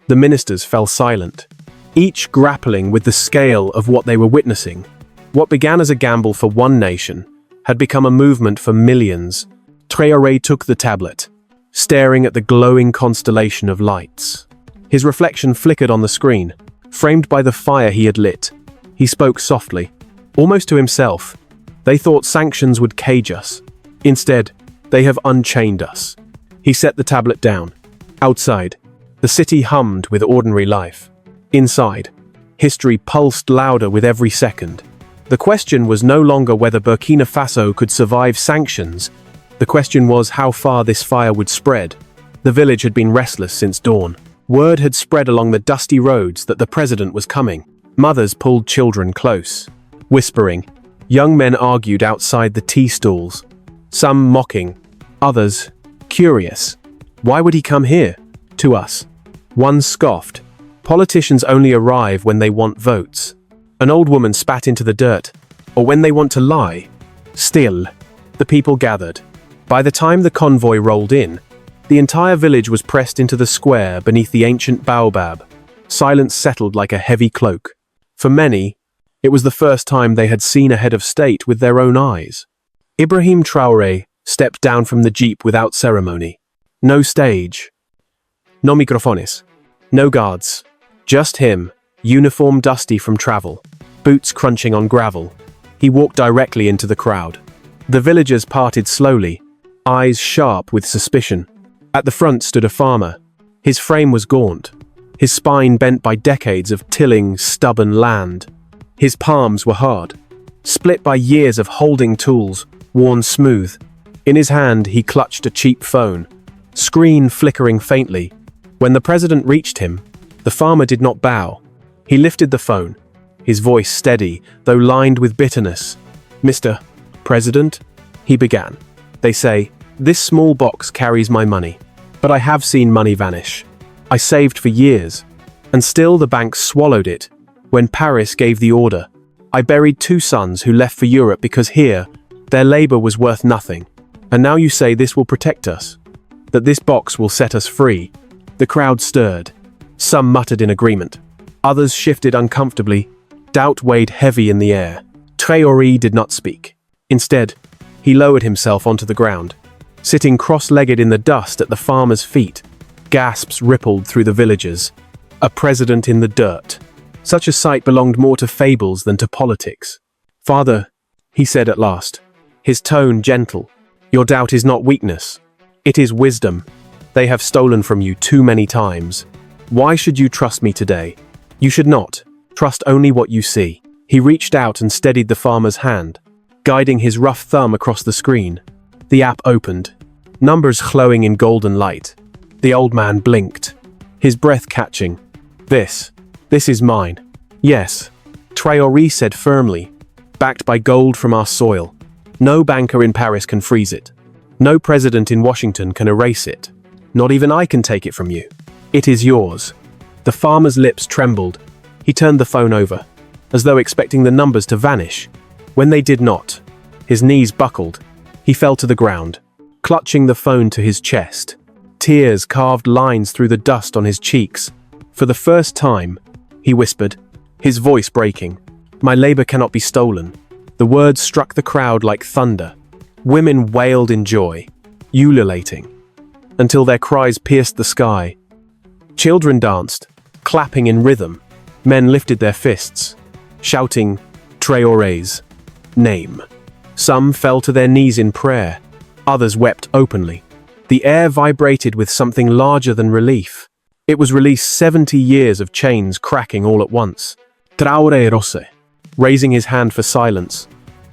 The ministers fell silent, each grappling with the scale of what they were witnessing. What began as a gamble for one nation had become a movement for millions. Traore took the tablet, staring at the glowing constellation of lights. His reflection flickered on the screen, framed by the fire he had lit. He spoke softly, almost to himself. They thought sanctions would cage us. Instead, they have unchained us. He set the tablet down. Outside, the city hummed with ordinary life. Inside, history pulsed louder with every second. The question was no longer whether Burkina Faso could survive sanctions. The question was how far this fire would spread. The village had been restless since dawn. Word had spread along the dusty roads that the president was coming. Mothers pulled children close, whispering. Young men argued outside the tea stalls, some mocking, others curious. Why would he come here? To us. One scoffed. Politicians only arrive when they want votes. An old woman spat into the dirt. Or when they want to lie. Still, the people gathered. By the time the convoy rolled in, the entire village was pressed into the square beneath the ancient baobab. Silence settled like a heavy cloak. For many, it was the first time they had seen a head of state with their own eyes. Ibrahim Traoré stepped down from the jeep without ceremony. No stage. No microfones. No guards. Just him, uniform dusty from travel, boots crunching on gravel. He walked directly into the crowd. The villagers parted slowly, eyes sharp with suspicion. At the front stood a farmer. His frame was gaunt, his spine bent by decades of tilling stubborn land. His palms were hard, split by years of holding tools, worn smooth. In his hand he clutched a cheap phone, screen flickering faintly. When the president reached him, the farmer did not bow. He lifted the phone, his voice steady, though lined with bitterness. "Mr. President," he began. "They say, this small box carries my money. But I have seen money vanish. I saved for years, and still the bank swallowed it. When Paris gave the order, I buried 2 sons who left for Europe because here, their labor was worth nothing. And now you say this will protect us, that this box will set us free." The crowd stirred. Some muttered in agreement. Others shifted uncomfortably. Doubt weighed heavy in the air. Traore did not speak. Instead, he lowered himself onto the ground. Sitting cross-legged in the dust at the farmer's feet, gasps rippled through the villagers. A president in the dirt. Such a sight belonged more to fables than to politics. "Father," he said at last, his tone gentle, "your doubt is not weakness. It is wisdom. They have stolen from you too many times. Why should you trust me today? You should not. Trust only what you see." He reached out and steadied the farmer's hand, guiding his rough thumb across the screen. The app opened, numbers glowing in golden light. The old man blinked, his breath catching. This is mine." "Yes," Traore said firmly, "backed by gold from our soil. No banker in Paris can freeze it. No president in Washington can erase it. Not even I can take it from you. It is yours." The farmer's lips trembled. He turned the phone over, as though expecting the numbers to vanish. When they did not, his knees buckled. He fell to the ground, clutching the phone to his chest. Tears carved lines through the dust on his cheeks. "For the first time," he whispered, his voice breaking, "my labor cannot be stolen." The words struck the crowd like thunder. Women wailed in joy, ululating, until their cries pierced the sky. Children danced, clapping in rhythm. Men lifted their fists, shouting Traore's name. Some fell to their knees in prayer. Others wept openly. The air vibrated with something larger than relief. It was released 70 years of chains cracking all at once. Traore Rosse, raising his hand for silence.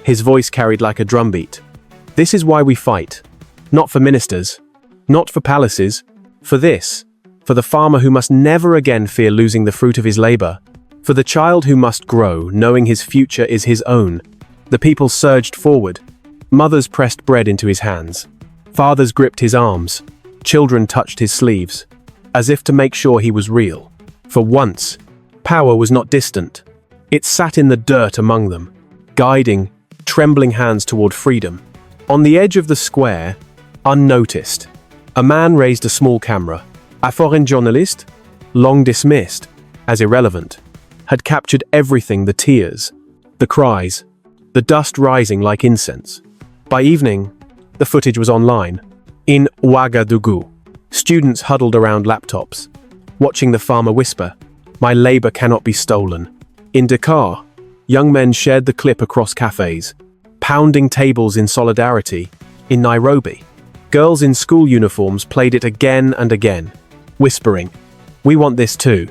His voice carried like a drumbeat. "This is why we fight. Not for ministers, not for palaces, for this. For the farmer who must never again fear losing the fruit of his labor. For the child who must grow, knowing his future is his own." The people surged forward. Mothers pressed bread into his hands. Fathers gripped his arms. Children touched his sleeves, as if to make sure he was real. For once, power was not distant. It sat in the dirt among them, guiding, trembling hands toward freedom. On the edge of the square, unnoticed, a man raised a small camera. A foreign journalist, long dismissed as irrelevant, had captured everything: the tears, the cries, the dust rising like incense. By evening, the footage was online. In Ouagadougou, students huddled around laptops, watching the farmer whisper, "My labor cannot be stolen." In Dakar, young men shared the clip across cafes, pounding tables in solidarity. In Nairobi, girls in school uniforms played it again and again, whispering, "We want this too."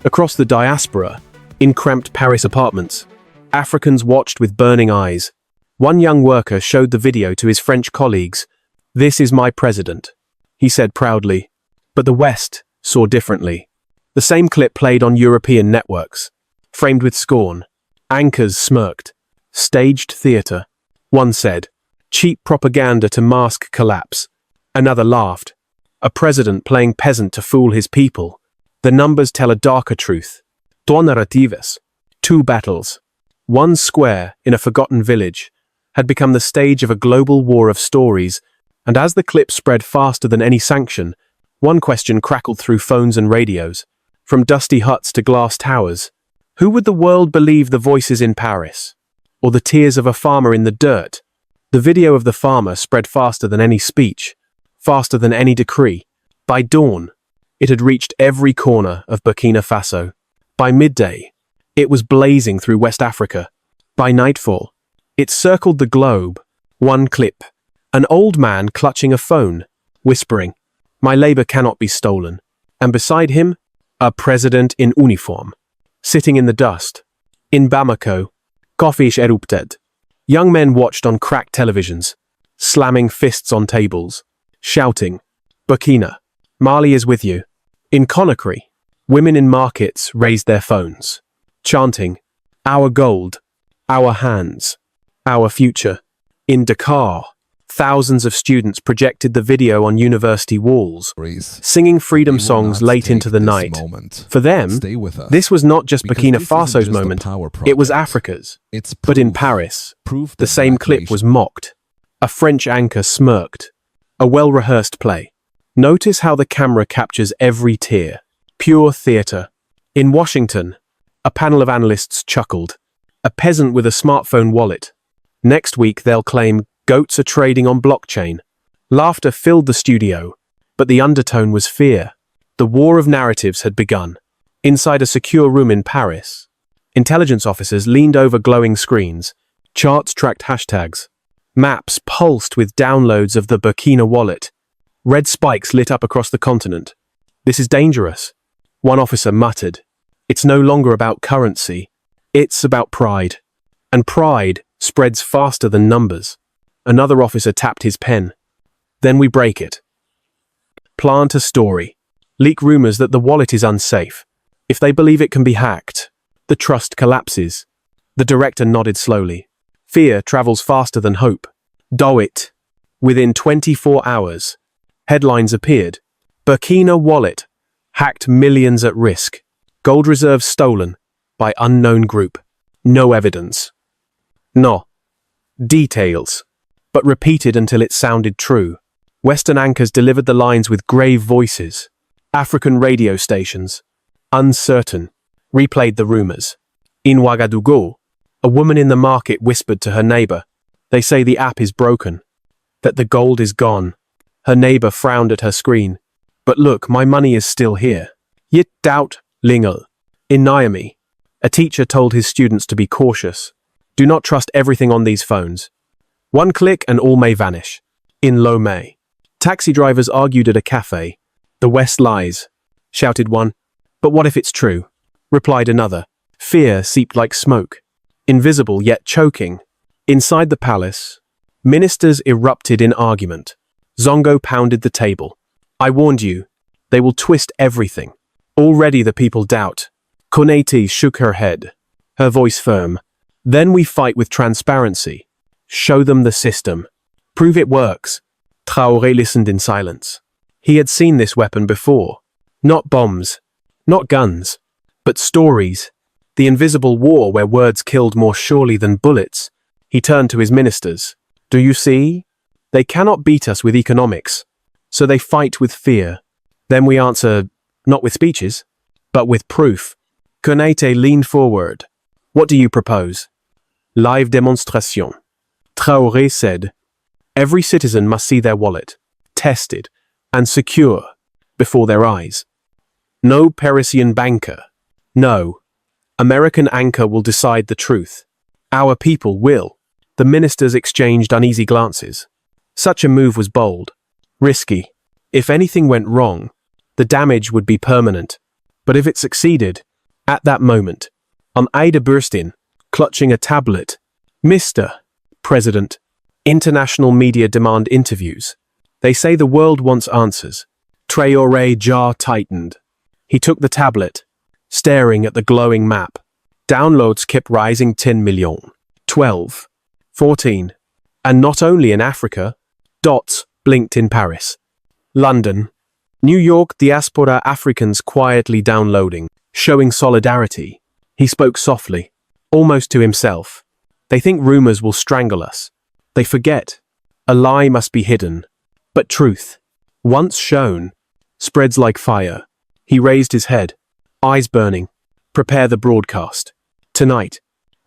Across the diaspora, in cramped Paris apartments, Africans watched with burning eyes. One young worker showed the video to his French colleagues. "This is my president," he said proudly. But the West saw differently. The same clip played on European networks, framed with scorn. Anchors smirked. Staged theater. One said, "Cheap propaganda to mask collapse." Another laughed. A president playing peasant to fool his people. The numbers tell a darker truth. Dos narrativas. 2 battles. One square in a forgotten village had become the stage of a global war of stories, and as the clip spread faster than any sanction, one question crackled through phones and radios. From dusty huts to glass towers, who would the world believe: the voices in Paris, or the tears of a farmer in the dirt? The video of the farmer spread faster than any speech, faster than any decree. By dawn, it had reached every corner of Burkina Faso. By midday, it was blazing through West Africa. By nightfall, it circled the globe. One clip, An old man clutching a phone, whispering, "My labor cannot be stolen." And beside him, a president in uniform, sitting in the dust. In Bamako, coffee erupted. Young men watched on cracked televisions, slamming fists on tables, shouting, "Burkina, Mali is with you." In Conakry, women in markets raised their phones, chanting, "Our gold, our hands, our future." In Dakar, thousands of students projected the video on university walls, singing freedom songs late into the night. For them, this was not just Burkina Faso's moment, it was Africa's. But in Paris, the same clip was mocked. A French anchor smirked. A well-rehearsed play. Notice how the camera captures every tear. Pure theater. In Washington, a panel of analysts chuckled. A peasant with a smartphone wallet. Next week they'll claim goats are trading on blockchain. Laughter filled the studio, but the undertone was fear. The war of narratives had begun. Inside a secure room in Paris, intelligence officers leaned over glowing screens. Charts tracked hashtags. Maps pulsed with downloads of the Burkina wallet. Red spikes lit up across the continent. "This is dangerous," one officer muttered. "It's no longer about currency. It's about pride. And pride spreads faster than numbers." Another officer tapped his pen. "Then we break it. Plant a story. Leak rumors that the wallet is unsafe. If they believe it can be hacked, the trust collapses." The director nodded slowly. Fear travels faster than hope. Do it. Within 24 hours, headlines appeared. Burkina wallet, hacked, millions at risk. Gold reserves stolen by unknown group. No evidence. No details, but repeated until it sounded true. Western anchors delivered the lines with grave voices. African radio stations, uncertain, replayed the rumors. In Ouagadougou, a woman in the market whispered to her neighbor, "They say the app is broken, that the gold is gone." Her neighbor frowned at her screen. "But look, my money is still here." Yet doubt Lingel. In Niamey, a teacher told his students to be cautious. "Do not trust everything on these phones. One click and all may vanish." In Lomé, taxi drivers argued at a cafe. "The West lies," shouted one. "But what if it's true?" replied another. Fear seeped like smoke, invisible yet choking. Inside the palace, ministers erupted in argument. Zongo pounded the table. "I warned you, they will twist everything. Already the people doubt." Koneti shook her head, her voice firm. "Then we fight with transparency. Show them the system. Prove it works." Traore listened in silence. He had seen this weapon before. Not bombs, not guns, but stories. The invisible war where words killed more surely than bullets. He turned to his ministers. "Do you see? They cannot beat us with economics, so they fight with fear. Then we answer, not with speeches, but with proof." Konete leaned forward. "What do you propose?" "Live demonstration." Traore said, "Every citizen must see their wallet, tested and secure, before their eyes. No Parisian banker. No. American anchor will decide the truth. Our people will." The ministers exchanged uneasy glances. Such a move was bold, risky. If anything went wrong, the damage would be permanent. But if it succeeded, at that moment, on Ida Burstin, clutching a tablet, "Mr. President, international media demand interviews. They say the world wants answers." Traore's jaw tightened. He took the tablet, staring at the glowing map. Downloads kept rising. 10 million, 12, 14. And not only in Africa, dots blinked in Paris. London, New York, diaspora Africans quietly downloading, showing solidarity. He spoke softly, almost to himself. "They think rumors will strangle us. They forget. A lie must be hidden. But truth, once shown, spreads like fire." He raised his head, eyes burning. "Prepare the broadcast. Tonight,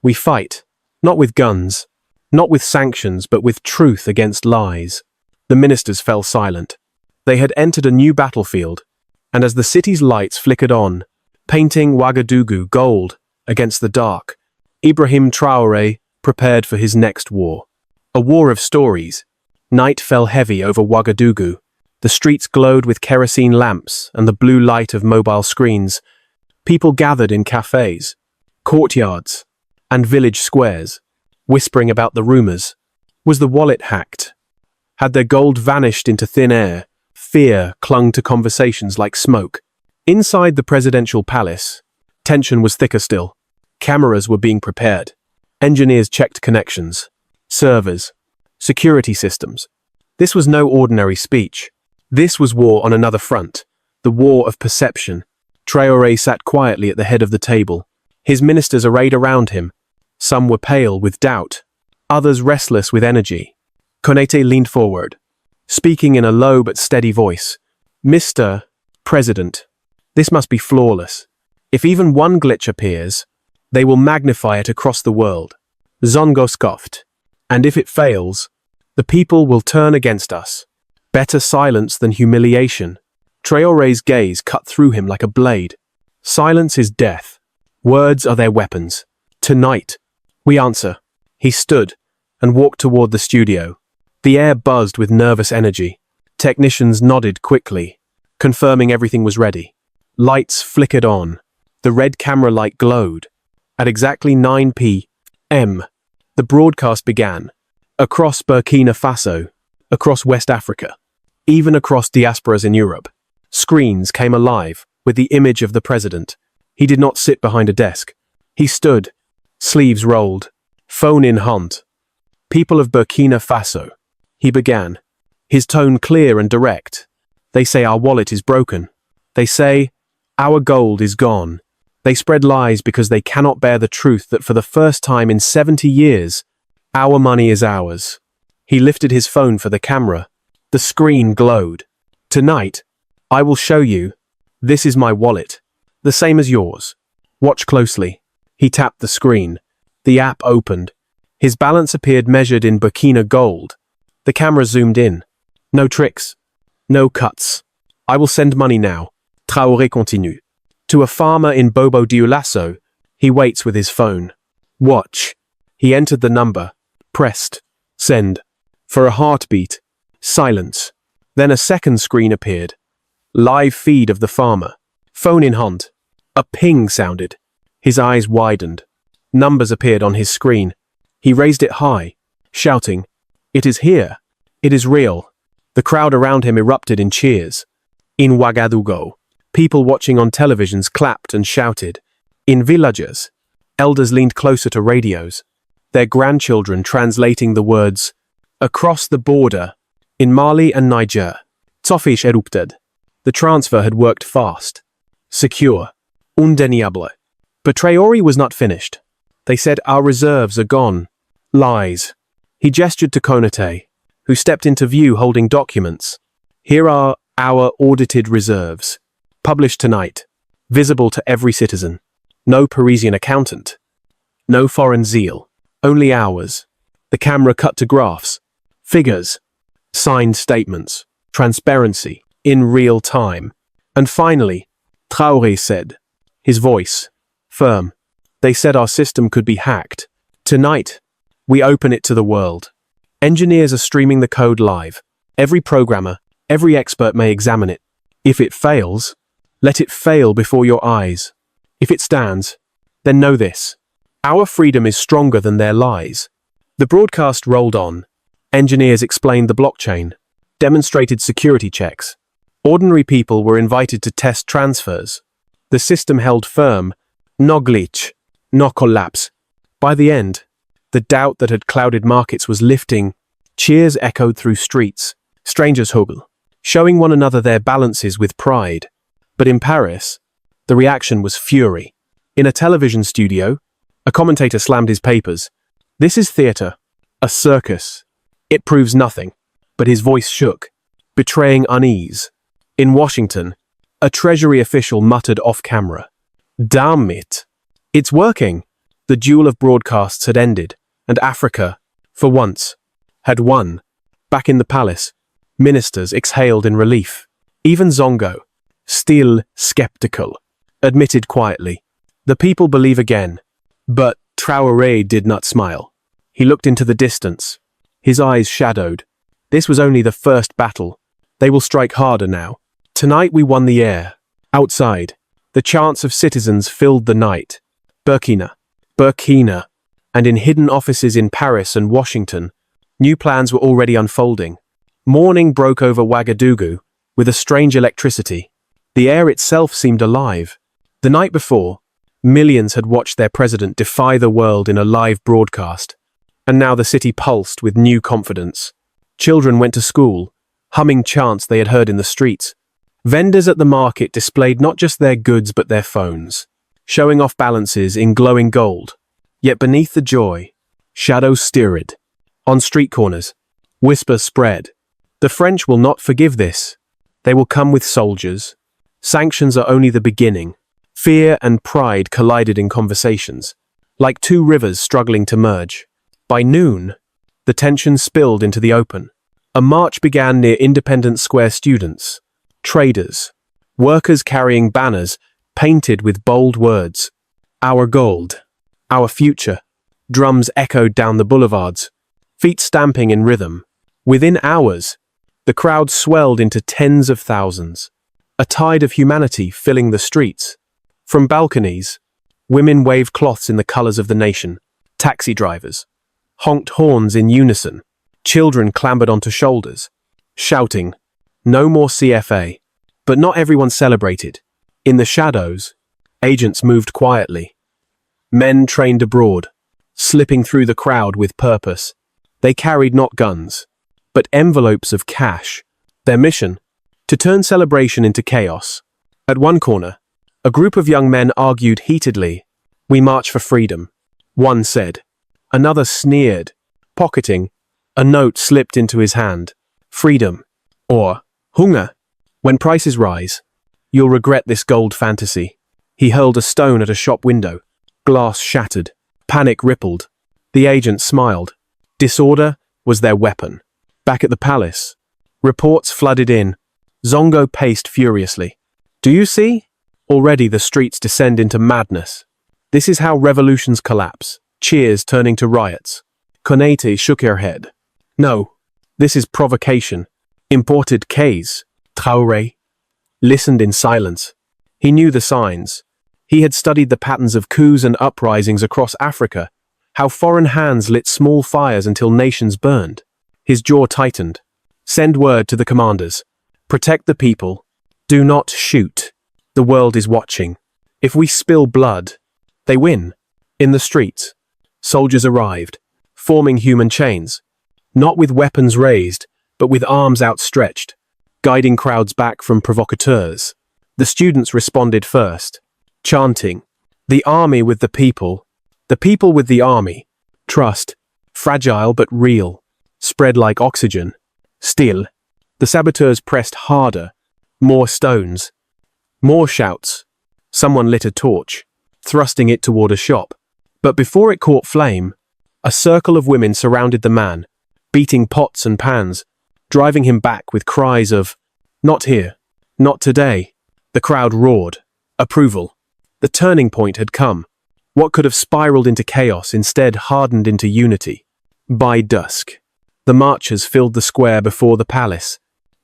we fight, not with guns, not with sanctions, but with truth against lies." The ministers fell silent. They had entered a new battlefield, and as the city's lights flickered on, painting Ouagadougou gold against the dark, Ibrahim Traoré prepared for his next war. A war of stories, Night fell heavy over Ouagadougou. The streets glowed with kerosene lamps and the blue light of mobile screens. People gathered in cafes, courtyards, and village squares, whispering about the rumors. Was the wallet hacked? Had their gold vanished into thin air? Fear clung to conversations like smoke. Inside the presidential palace, tension was thicker still. Cameras were being prepared. Engineers checked connections, servers, security systems. This was no ordinary speech. This was war on another front, the war of perception. Traore sat quietly at the head of the table, his ministers arrayed around him. Some were pale with doubt, others restless with energy. Konate leaned forward, speaking in a low but steady voice. "Mr. President, this must be flawless. If even one glitch appears, they will magnify it across the world." Zongo scoffed. "And if it fails, the people will turn against us. Better silence than humiliation." Traore's gaze cut through him like a blade. Silence is death. Words are their weapons. "Tonight, we answer." He stood and walked toward the studio. The air buzzed with nervous energy. Technicians nodded quickly, confirming everything was ready. Lights flickered on. The red camera light glowed. At exactly 9 p.m., the broadcast began. Across Burkina Faso, across West Africa, even across diasporas in Europe, screens came alive with the image of the president. He did not sit behind a desk. He stood, sleeves rolled, phone in hand. "People of Burkina Faso," he began, his tone clear and direct. "They say our wallet is broken. They say our gold is gone. They spread lies because they cannot bear the truth that for the first time in 70 years, our money is ours." He lifted his phone for the camera. The screen glowed. "Tonight, I will show you. This is my wallet. The same as yours. Watch closely." He tapped the screen. The app opened. His balance appeared measured in Burkina gold. The camera zoomed in. "No tricks. No cuts. I will send money now." Traore continued. "To a farmer in Bobo Dioulasso, he waits with his phone. Watch." He entered the number. Pressed. Send. For a heartbeat. Silence. Then a second screen appeared. Live feed of the farmer. Phone in hand. A ping sounded. His eyes widened. Numbers appeared on his screen. He raised it high, shouting, "It is here. It is real." The crowd around him erupted in cheers. In Ouagadougou, people watching on televisions clapped and shouted. In villages, elders leaned closer to radios, their grandchildren translating the words, "Across the border." In Mali and Niger, Tofish erupted. The transfer had worked fast, secure, undeniable. But Traore was not finished. They said, "Our reserves are gone." Lies. He gestured to Konate, who stepped into view holding documents. "Here are our audited reserves, published tonight, visible to every citizen. No Parisian accountant. No foreign zeal. Only ours." The camera cut to graphs, figures, signed statements, transparency, in real time. And finally, Traore said, his voice firm, "They said our system could be hacked. Tonight, we open it to the world. Engineers are streaming the code live. Every programmer, every expert may examine it. If it fails, let it fail before your eyes. If it stands, then know this. Our freedom is stronger than their lies." The broadcast rolled on. Engineers explained the blockchain, demonstrated security checks. Ordinary people were invited to test transfers. The system held firm. No glitch, no collapse. By the end, the doubt that had clouded markets was lifting. Cheers echoed through streets. Strangers huggled, showing one another their balances with pride. But in Paris, the reaction was fury. In a television studio, a commentator slammed his papers. "This is theater, a circus. It proves nothing." But his voice shook, betraying unease. In Washington, a Treasury official muttered off-camera, "Damn it. It's working." The duel of broadcasts had ended, and Africa, for once, had won. Back in the palace, ministers exhaled in relief. Even Zongo, still skeptical, admitted quietly, "The people believe again." But Traore did not smile. He looked into the distance, his eyes shadowed. This was only the first battle. They will strike harder now. Tonight we won the air. Outside, the chants of citizens filled the night. Burkina, and in hidden offices in Paris and Washington, new plans were already unfolding. Morning broke over Ouagadougou with a strange electricity. The air itself seemed alive. The night before, millions had watched their president defy the world in a live broadcast. And now the city pulsed with new confidence. Children went to school, humming chants they had heard in the streets. Vendors at the market displayed not just their goods but their phones, showing off balances in glowing gold. Yet beneath the joy, shadows stirred. On street corners, whispers spread. The French will not forgive this. They will come with soldiers. Sanctions are only the beginning. Fear and pride collided in conversations, like two rivers struggling to merge. By noon, the tension spilled into the open. A march began near Independence Square. Students, traders, workers carrying banners painted with bold words. Our gold, our future. Drums echoed down the boulevards, feet stamping in rhythm. Within hours, the crowd swelled into tens of thousands, a tide of humanity filling the streets. From balconies, women waved cloths in the colors of the nation. Taxi drivers honked horns in unison. Children clambered onto shoulders, shouting, "No more CFA." But not everyone celebrated. In the shadows, agents moved quietly. Men trained abroad, slipping through the crowd with purpose. They carried not guns, but envelopes of cash. Their mission? To turn celebration into chaos. At one corner, a group of young men argued heatedly. "We march for freedom," one said. Another sneered, pocketing. A note slipped into his hand. "Freedom," or "Hunger. When prices rise, you'll regret this gold fantasy." He hurled a stone at a shop window. Glass shattered. Panic rippled. The agent smiled. Disorder was their weapon. Back at the palace, reports flooded in. Zongo paced furiously. "Do you see? Already the streets descend into madness. This is how revolutions collapse, cheers turning to riots." Konate shook her head. "No, this is provocation. Imported case." Traore listened in silence. He knew the signs. He had studied the patterns of coups and uprisings across Africa, how foreign hands lit small fires until nations burned. His jaw tightened. "Send word to the commanders. Protect the people. Do not shoot. The world is watching. If we spill blood, they win." In the streets, soldiers arrived, forming human chains, not with weapons raised, but with arms outstretched, guiding crowds back from provocateurs. The students responded first, chanting, "The army with the people with the army." Trust, fragile but real, spread like oxygen. Still, the saboteurs pressed harder. More stones, more shouts. Someone lit a torch, thrusting it toward a shop. But before it caught flame, a circle of women surrounded the man, beating pots and pans, driving him back with cries of, "Not here, not today." The crowd roared, approval. The turning point had come. What could have spiraled into chaos instead hardened into unity. By dusk, the marchers filled the square before the palace,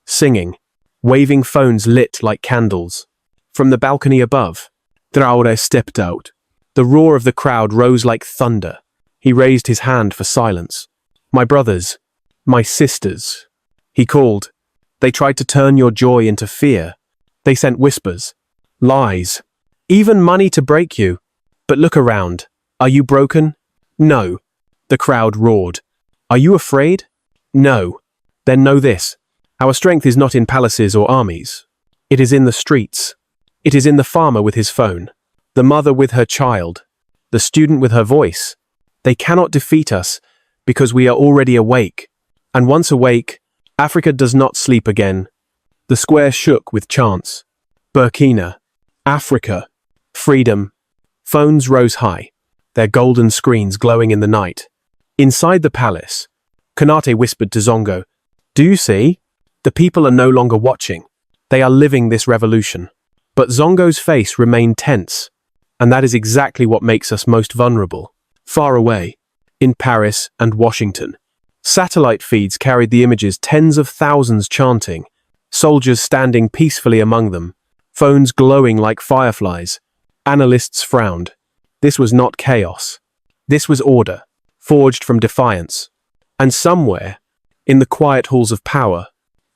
singing, waving phones lit like candles. From the balcony above, Traore stepped out. The roar of the crowd rose like thunder. He raised his hand for silence. "My brothers, my sisters," he called. "They tried to turn your joy into fear. They sent whispers, lies, even money to break you. But look around. Are you broken? No." The crowd roared. "Are you afraid? No. Then know this. Our strength is not in palaces or armies. It is in the streets. It is in the farmer with his phone, the mother with her child, the student with her voice. They cannot defeat us because we are already awake. And once awake, Africa does not sleep again." The square shook with chants. Burkina, Africa, freedom. Phones rose high, their golden screens glowing in the night. Inside the palace, Konate whispered to Zongo, "Do you see? The people are no longer watching. They are living this revolution." But Zongo's face remained tense, and that is exactly what makes us most vulnerable. Far away, in Paris and Washington, Satellite feeds carried the images, tens of thousands chanting, soldiers standing peacefully among them, phones glowing like fireflies. Analysts frowned. This was not chaos. This was order, forged from defiance. And somewhere, in the quiet halls of power,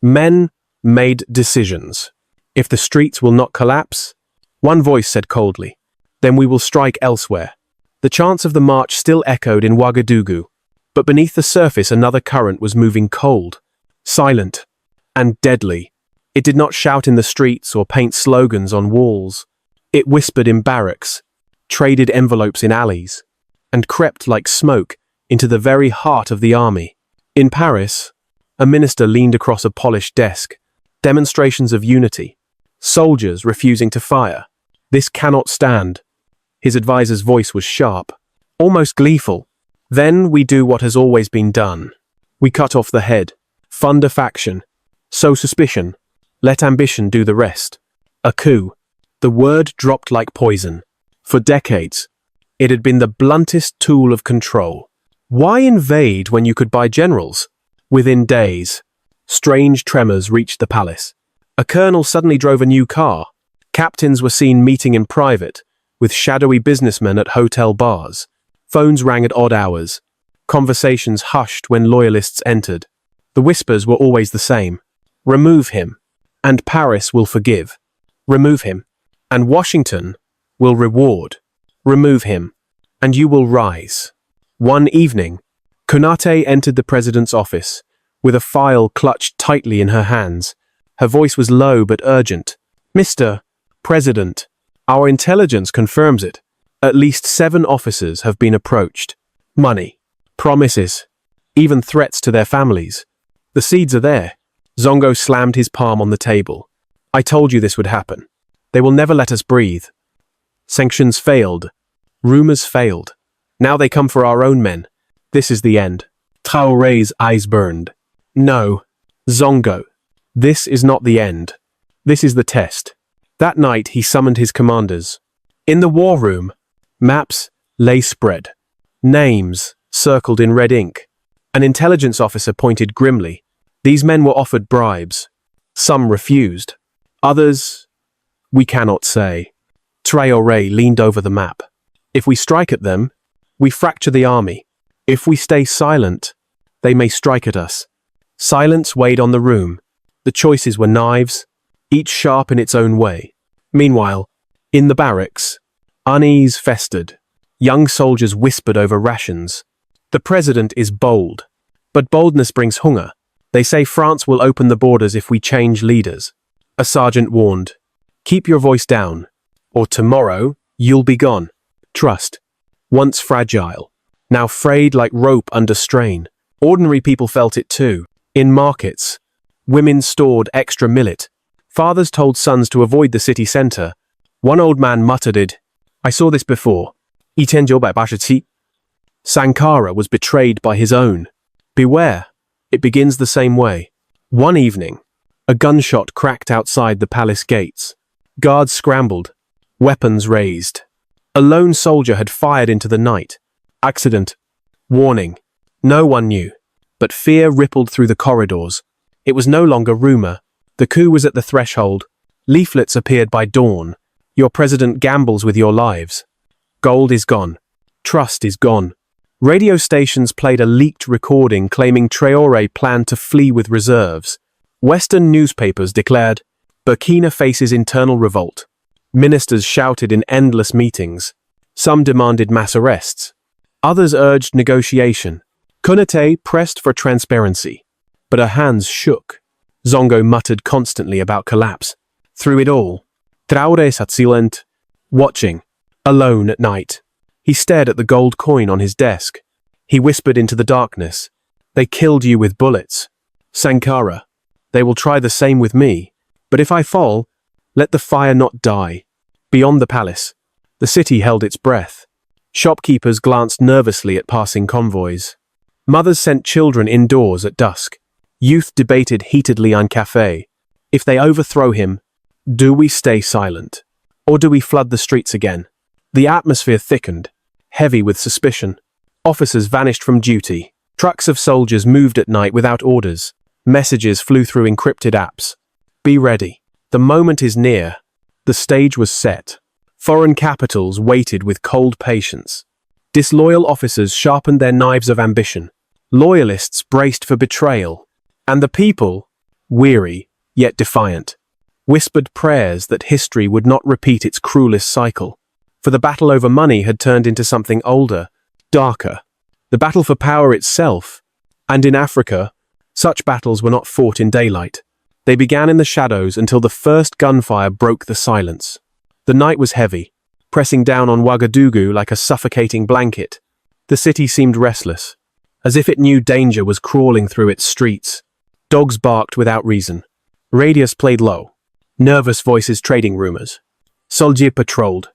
men made decisions. If the streets will not collapse, one voice said coldly, then we will strike elsewhere. The chants of the march still echoed in Ouagadougou, but beneath the surface another current was moving, cold, silent, and deadly. It did not shout in the streets or paint slogans on walls. It whispered in barracks, traded envelopes in alleys, and crept like smoke into the very heart of the army. In Paris, a minister leaned across a polished desk. Demonstrations of unity. Soldiers refusing to fire. This cannot stand. His advisor's voice was sharp, almost gleeful. Then we do what has always been done. We cut off the head, fund a faction, sow suspicion, let ambition do the rest. A coup. The word dropped like poison. For decades, it had been the bluntest tool of control. Why invade when you could buy generals? Within days, strange tremors reached the palace. A colonel suddenly drove a new car. Captains were seen meeting in private, with shadowy businessmen at hotel bars. Phones rang at odd hours. Conversations hushed when loyalists entered. The whispers were always the same. Remove him, and Paris will forgive. Remove him, and Washington will reward. Remove him, and you will rise. One evening, Konate entered the president's office, with a file clutched tightly in her hands. Her voice was low but urgent. Mr. President, our intelligence confirms it. At least 7 officers have been approached. Money, promises, even threats to their families. The seeds are there. Zongo slammed his palm on the table. I told you this would happen. They will never let us breathe. Sanctions failed. Rumors failed. Now they come for our own men. This is the end. Traore's eyes burned. No, Zongo. This is not the end. This is the test. That night he summoned his commanders. In the war room, maps lay spread. Names circled in red ink. An intelligence officer pointed grimly. These men were offered bribes. Some refused. Others, we cannot say. Traore leaned over the map. If we strike at them, we fracture the army. If we stay silent, they may strike at us. Silence weighed on the room. The choices were knives, each sharp in its own way. Meanwhile, in the barracks, unease festered. Young soldiers whispered over rations. The president is bold, but boldness brings hunger. They say France will open the borders if we change leaders. A sergeant warned, keep your voice down, or tomorrow you'll be gone. Trust, once fragile, now frayed like rope under strain. Ordinary people felt it too. In markets, women stored extra millet. Fathers told sons to avoid the city center. One old man muttered, I saw this before. 1987. Sankara was betrayed by his own. Beware, it begins the same way. One evening, a gunshot cracked outside the palace gates. Guards scrambled, weapons raised. A lone soldier had fired into the night. Accident. Warning. No one knew, but fear rippled through the corridors. It was no longer rumor. The coup was at the threshold. Leaflets appeared by dawn. Your president gambles with your lives. Gold is gone. Trust is gone. Radio stations played a leaked recording claiming Traore planned to flee with reserves. Western newspapers declared, Burkina faces internal revolt. Ministers shouted in endless meetings. Some demanded mass arrests. Others urged negotiation. Konate pressed for transparency, but her hands shook. Zongo muttered constantly about collapse. Through it all, Traore sat silent, watching, alone at night. He stared at the gold coin on his desk. He whispered into the darkness, they killed you with bullets. Sankara, they will try the same with me. But if I fall, let the fire not die. Beyond the palace, the city held its breath. Shopkeepers glanced nervously at passing convoys. Mothers sent children indoors at dusk. Youth debated heatedly on café. If they overthrow him, do we stay silent? Or do we flood the streets again? The atmosphere thickened, heavy with suspicion. Officers vanished from duty. Trucks of soldiers moved at night without orders. Messages flew through encrypted apps. Be ready. The moment is near. The stage was set. Foreign capitals waited with cold patience. Disloyal officers sharpened their knives of ambition. Loyalists braced for betrayal. And the people, weary yet defiant, whispered prayers that history would not repeat its cruelest cycle. For the battle over money had turned into something older, darker. The battle for power itself. And in Africa, such battles were not fought in daylight. They began in the shadows until the first gunfire broke the silence. The night was heavy, pressing down on Ouagadougou like a suffocating blanket. The city seemed restless, as if it knew danger was crawling through its streets. Dogs barked without reason. Radios played low. Nervous voices trading rumors. Soldiers patrolled,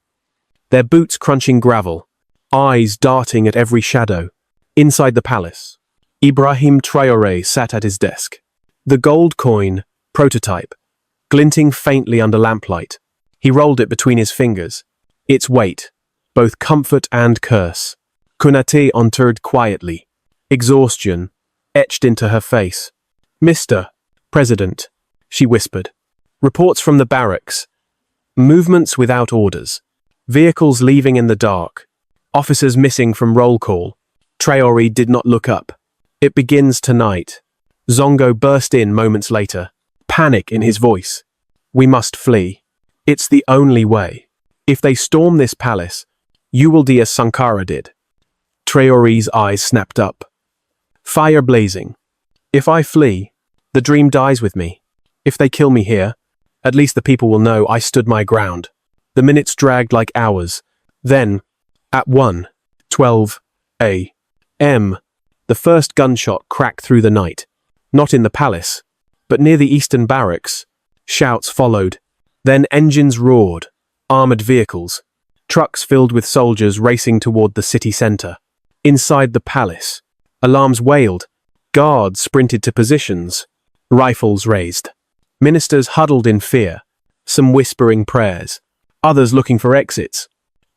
their boots crunching gravel, eyes darting at every shadow. Inside the palace, Ibrahim Traoré sat at his desk. The gold coin, prototype, glinting faintly under lamplight. He rolled it between his fingers. Its weight, both comfort and curse. Konaté entered quietly. Exhaustion etched into her face. Mr. President, she whispered. Reports from the barracks. Movements without orders. Vehicles leaving in the dark. Officers missing from roll call. Traore did not look up. It begins tonight. Zongo burst in moments later. Panic in his voice. We must flee. It's the only way. If they storm this palace, you will do as Sankara did. Traore's eyes snapped up. Fire blazing. If I flee, the dream dies with me. If they kill me here, at least the people will know I stood my ground. The minutes dragged like hours. Then, at 1:12 a.m., the first gunshot cracked through the night. Not in the palace, but near the eastern barracks. Shouts followed. Then engines roared. Armored vehicles. Trucks filled with soldiers racing toward the city center. Inside the palace, alarms wailed. Guards sprinted to positions. Rifles raised. Ministers huddled in fear. Some whispering prayers. Others looking for exits.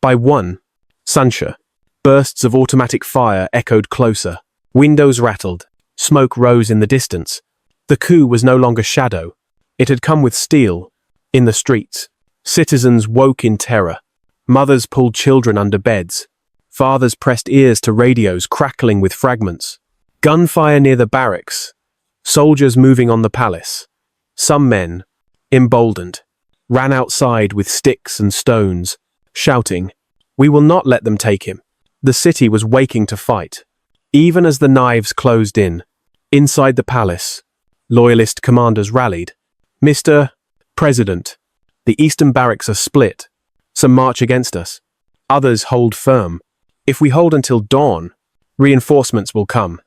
By one, Sancha. Bursts of automatic fire echoed closer. Windows rattled. Smoke rose in the distance. The coup was no longer shadow. It had come with steel. In the streets, citizens woke in terror. Mothers pulled children under beds. Fathers pressed ears to radios crackling with fragments. Gunfire near the barracks. Soldiers moving on the palace. Some men, emboldened, ran outside with sticks and stones, shouting, "We will not let them take him." The city was waking to fight. Even as the knives closed in, inside the palace, loyalist commanders rallied. Mr. President, the eastern barracks are split. Some march against us. Others hold firm. If we hold until dawn, reinforcements will come.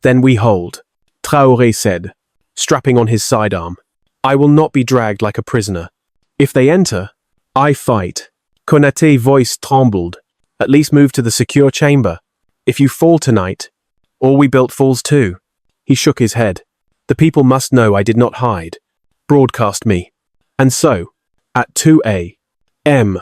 Then we hold, Traoré said, strapping on his sidearm. I will not be dragged like a prisoner. If they enter, I fight. Konaté's voice trembled. At least move to the secure chamber. If you fall tonight, all we built falls too. He shook his head. The people must know I did not hide. Broadcast me. And so, at 2 a.m.,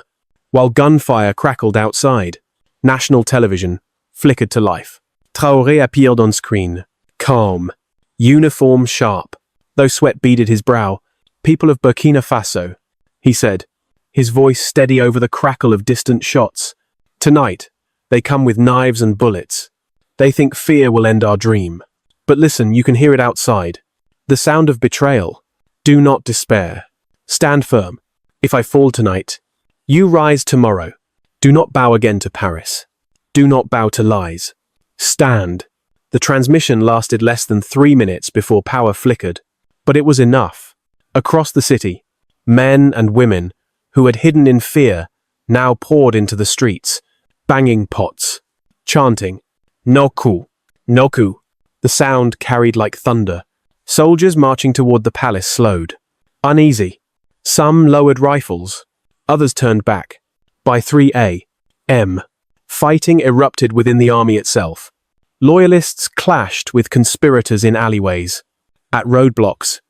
while gunfire crackled outside, national television flickered to life. Traoré appeared on screen, calm, uniform sharp, though sweat beaded his brow. People of Burkina Faso, he said, his voice steady over the crackle of distant shots. Tonight, they come with knives and bullets. They think fear will end our dream. But listen, you can hear it outside. The sound of betrayal. Do not despair. Stand firm. If I fall tonight, you rise tomorrow. Do not bow again to Paris. Do not bow to lies. Stand. The transmission lasted less than 3 minutes before power flickered, but it was enough. Across the city, men and women who had hidden in fear now poured into the streets, banging pots, chanting, "Noku, Noku." The sound carried like thunder. Soldiers marching toward the palace slowed. Uneasy. Some lowered rifles. Others turned back. By 3 a.m., fighting erupted within the army itself. Loyalists clashed with conspirators in alleyways, at roadblocks,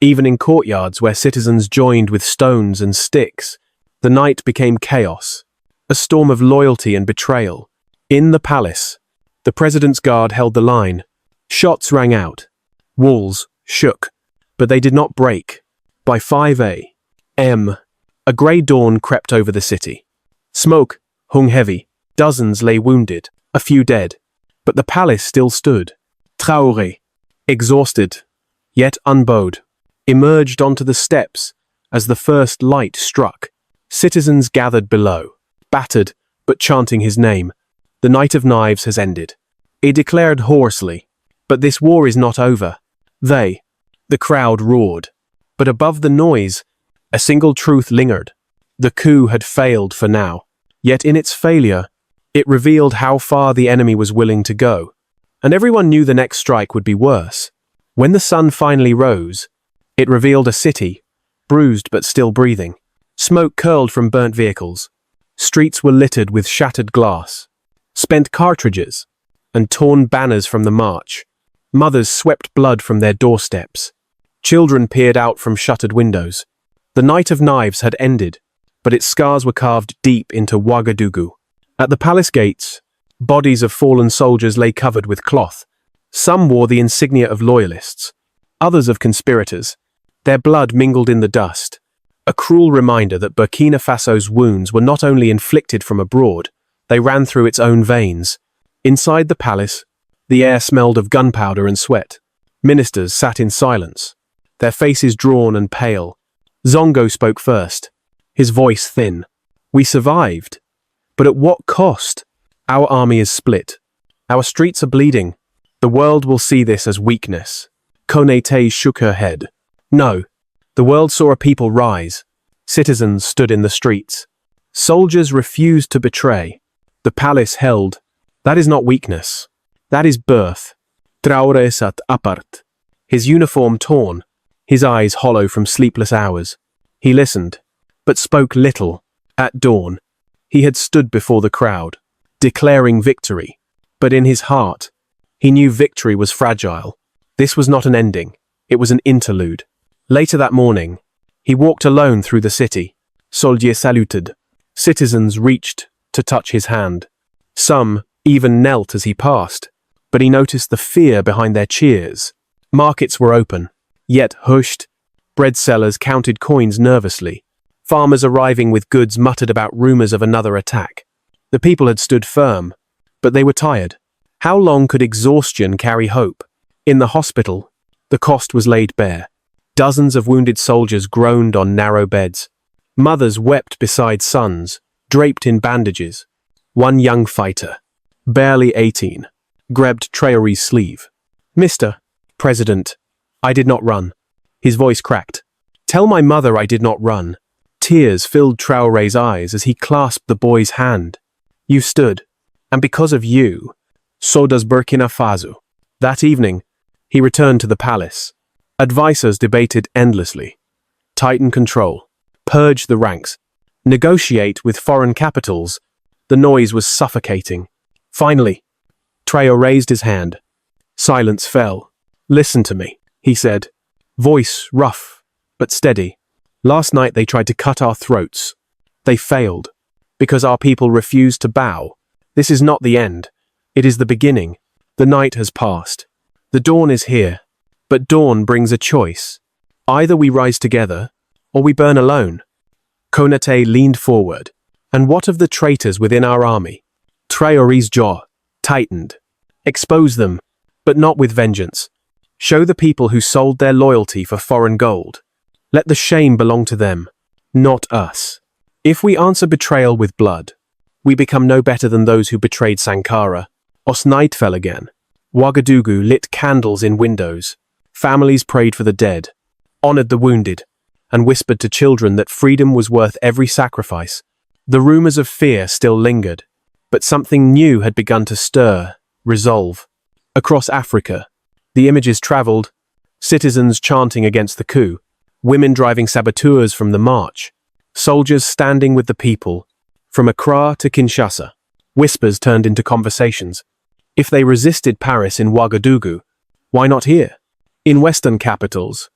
even in courtyards where citizens joined with stones and sticks. The night became chaos, a storm of loyalty and betrayal. In the palace, the president's guard held the line. Shots rang out. Walls shook, but they did not break. By 5 a.m., a grey dawn crept over the city. Smoke hung heavy. Dozens lay wounded, a few dead. But the palace still stood. Traore, exhausted, yet unbowed, emerged onto the steps as the first light struck. Citizens gathered below, battered but chanting his name. The night of knives has ended. He declared hoarsely, but this war is not over. The crowd roared. But above the noise, a single truth lingered. The coup had failed for now. Yet in its failure, it revealed how far the enemy was willing to go. And everyone knew the next strike would be worse. When the sun finally rose, it revealed a city, bruised but still breathing. Smoke curled from burnt vehicles. Streets were littered with shattered glass, spent cartridges, and torn banners from the march. Mothers swept blood from their doorsteps. Children peered out from shuttered windows. The night of knives had ended, but its scars were carved deep into Ouagadougou. At the palace gates, bodies of fallen soldiers lay covered with cloth. Some wore the insignia of loyalists, others of conspirators. Their blood mingled in the dust, a cruel reminder that Burkina Faso's wounds were not only inflicted from abroad, they ran through its own veins. Inside the palace, the air smelled of gunpowder and sweat. Ministers sat in silence, their faces drawn and pale. Zongo spoke first, his voice thin. "We survived. But at what cost? Our army is split. Our streets are bleeding. The world will see this as weakness." Konate shook her head. No. The world saw a people rise. Citizens stood in the streets. Soldiers refused to betray. The palace held. That is not weakness. That is birth. Traore sat apart, his uniform torn, his eyes hollow from sleepless hours. He listened, but spoke little. At dawn, he had stood before the crowd, declaring victory. But in his heart, he knew victory was fragile. This was not an ending. It was an interlude. Later that morning, he walked alone through the city. Soldiers saluted. Citizens reached to touch his hand. Some even knelt as he passed, but he noticed the fear behind their cheers. Markets were open, yet hushed. Bread sellers counted coins nervously. Farmers arriving with goods muttered about rumors of another attack. The people had stood firm, but they were tired. How long could exhaustion carry hope? In the hospital, the cost was laid bare. Dozens of wounded soldiers groaned on narrow beds. Mothers wept beside sons, draped in bandages. One young fighter, barely 18, grabbed Traore's sleeve. "Mr. President, I did not run." His voice cracked. "Tell my mother I did not run." Tears filled Traore's eyes as he clasped the boy's hand. "You stood, and because of you, so does Burkina Faso." That evening, he returned to the palace. Advisors debated endlessly. Tighten control, purge the ranks, negotiate with foreign capitals. The noise was suffocating. Finally, Traore raised his hand. Silence fell. "Listen to me," he said, voice rough but steady. "Last night they tried to cut our throats. They failed, because our people refused to bow. This is not the end. It is the beginning. The night has passed. The dawn is here. But dawn brings a choice. Either we rise together, or we burn alone." Konate leaned forward. "And what of the traitors within our army?" Traore's jaw tightened. "Expose them, but not with vengeance. Show the people who sold their loyalty for foreign gold. Let the shame belong to them, not us. If we answer betrayal with blood, we become no better than those who betrayed Sankara." Os night fell again. Ouagadougou lit candles in windows. Families prayed for the dead, honored the wounded, and whispered to children that freedom was worth every sacrifice. The rumors of fear still lingered, but something new had begun to stir, resolve. Across Africa, the images traveled, citizens chanting against the coup, women driving saboteurs from the march, soldiers standing with the people. From Accra to Kinshasa, whispers turned into conversations. If they resisted Paris in Ouagadougou, why not here? In Western capitals,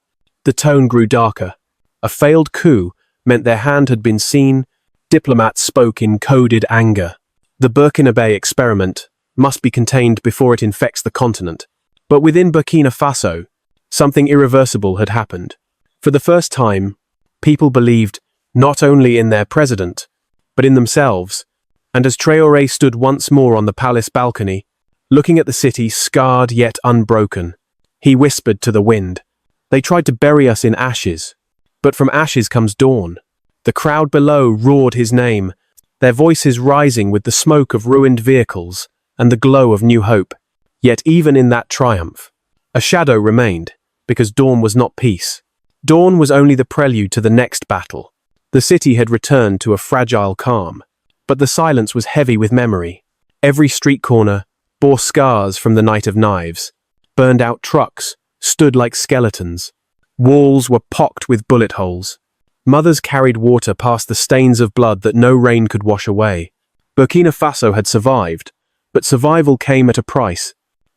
the tone grew darker. A failed coup meant their hand had been seen. Diplomats spoke in coded anger. The Burkina Faso experiment must be contained before it infects the continent. But within Burkina Faso, something irreversible had happened. For the first time, people believed not only in their president, but in themselves. And as Traore stood once more on the palace balcony, looking at the city scarred yet unbroken, he whispered to the wind, "They tried to bury us in ashes, but from ashes comes dawn." The crowd below roared his name, their voices rising with the smoke of ruined vehicles and the glow of new hope. Yet even in that triumph, a shadow remained, because dawn was not peace. Dawn was only the prelude to the next battle. The city had returned to a fragile calm, but the silence was heavy with memory. Every street corner bore scars from the night of knives. Burned-out trucks stood like skeletons. Walls were pocked with bullet holes. Mothers carried water past the stains of blood that no rain could wash away. Burkina Faso had survived, but survival came at a price.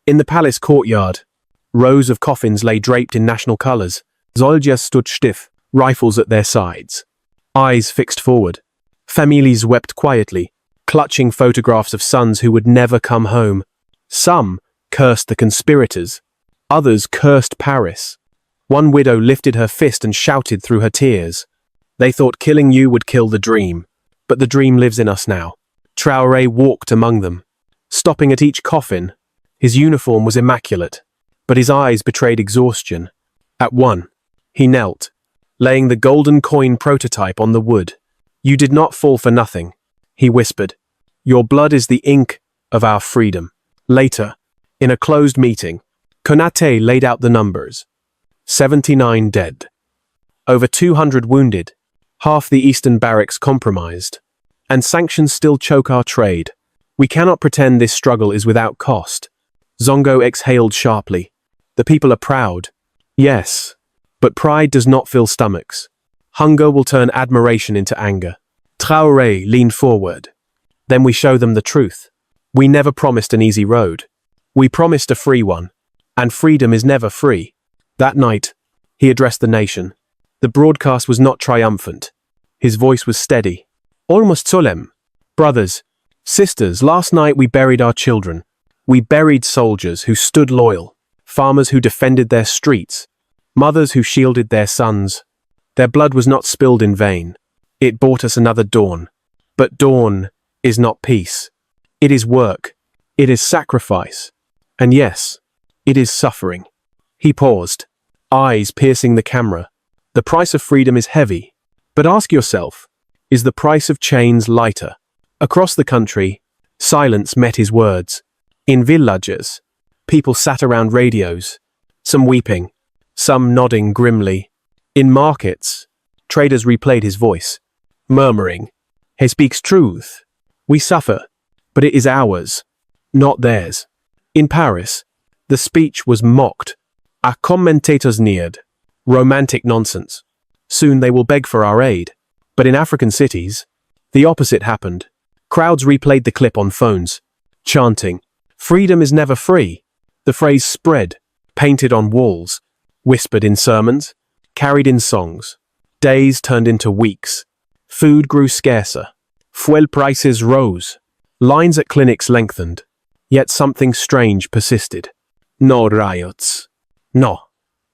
In the palace courtyard, rows of coffins lay draped in national colours. Soldiers stood stiff, rifles at their sides, eyes fixed forward. Families wept quietly, clutching photographs of sons who would never come home. Some cursed the conspirators, others cursed Paris. One widow lifted her fist and shouted through her tears, "They thought killing you would kill the dream, but the dream lives in us now." Traore walked among them, stopping at each coffin. His uniform was immaculate, but his eyes betrayed exhaustion. At one, he knelt, laying the golden coin prototype on the wood. "You did not fall for nothing," he whispered. "Your blood is the ink of our freedom." Later, in a closed meeting, Konate laid out the numbers. 79 dead. Over 200 wounded, half the eastern barracks compromised. And sanctions still choke our trade. We cannot pretend this struggle is without cost. Zongo exhaled sharply. The people are proud. Yes, but pride does not fill stomachs. Hunger will turn admiration into anger. Traore leaned forward. Then we show them the truth. We never promised an easy road. We promised a free one. And freedom is never free. That night, he addressed the nation. The broadcast was not triumphant. His voice was steady, almost solemn. "Brothers, sisters, last night we buried our children. We buried soldiers who stood loyal, farmers who defended their streets, mothers who shielded their sons. Their blood was not spilled in vain. It bought us another dawn. But dawn is not peace. It is work. It is sacrifice. And yes, it is suffering." He paused, eyes piercing the camera. The price of freedom is heavy. But ask yourself, is the price of chains lighter? Across the country, silence met his words. In villages, people sat around radios, some weeping, some nodding grimly. In markets, traders replayed his voice, murmuring, "He speaks truth. We suffer, but it is ours, not theirs." In Paris, the speech was mocked. Our commentators sneered. Romantic nonsense. Soon they will beg for our aid. But in African cities, the opposite happened. Crowds replayed the clip on phones, chanting, "Freedom is never free." The phrase spread, painted on walls, whispered in sermons, carried in songs. Days turned into weeks. Food grew scarcer. Fuel prices rose. Lines at clinics lengthened. Yet something strange persisted. No riots. No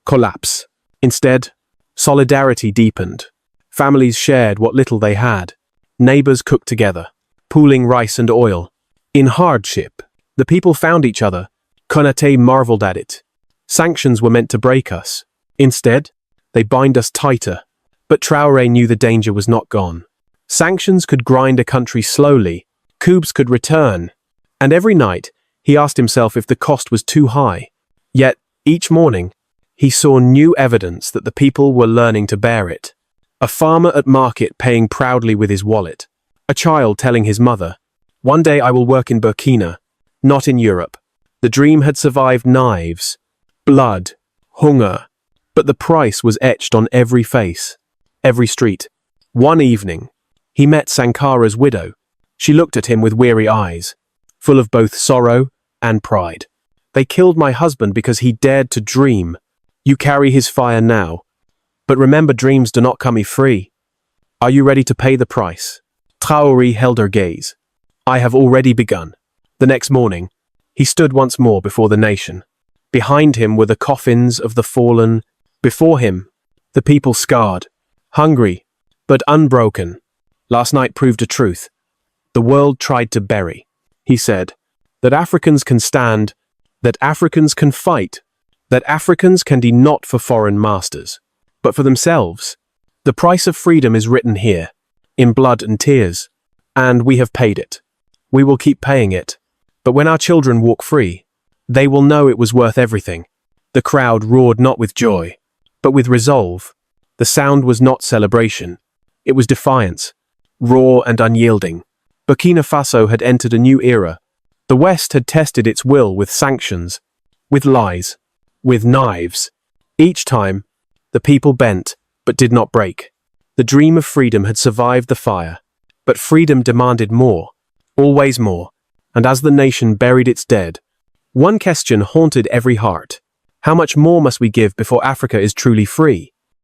collapse. Instead, solidarity deepened. Families shared what little they had. Neighbors cooked together, pooling rice and oil. In hardship, the people found each other. Konate marveled at it. Sanctions were meant to break us. Instead, they bind us tighter. But Traore knew the danger was not gone. Sanctions could grind a country slowly. Coups could return. And every night, he asked himself if the cost was too high. Yet, each morning, he saw new evidence that the people were learning to bear it. A farmer at market paying proudly with his wallet. A child telling his mother, "One day I will work in Burkina, not in Europe." The dream had survived knives, blood, hunger, but the price was etched on every face, every street. One evening, he met Sankara's widow. She looked at him with weary eyes, full of both sorrow and pride. "They killed my husband because he dared to dream. You carry his fire now. But remember, dreams do not come free. Are you ready to pay the price?" Traore held her gaze. "I have already begun." The next morning, he stood once more before the nation. Behind him were the coffins of the fallen. Before him, the people scarred, hungry, but unbroken. Last night proved a truth. The world tried to bury. He said that Africans can stand, that Africans can fight, that Africans can do not for foreign masters, but for themselves. The price of freedom is written here, in blood and tears, and we have paid it. We will keep paying it. But when our children walk free, they will know it was worth everything. The crowd roared not with joy, but with resolve. The sound was not celebration. It was defiance, raw and unyielding. Burkina Faso had entered a new era. The West had tested its will with sanctions, with lies, with knives. Each time, the people bent, but did not break. The dream of freedom had survived the fire, but freedom demanded more, always more, and as the nation buried its dead, one question haunted every heart. How much more must we give before Africa is truly free?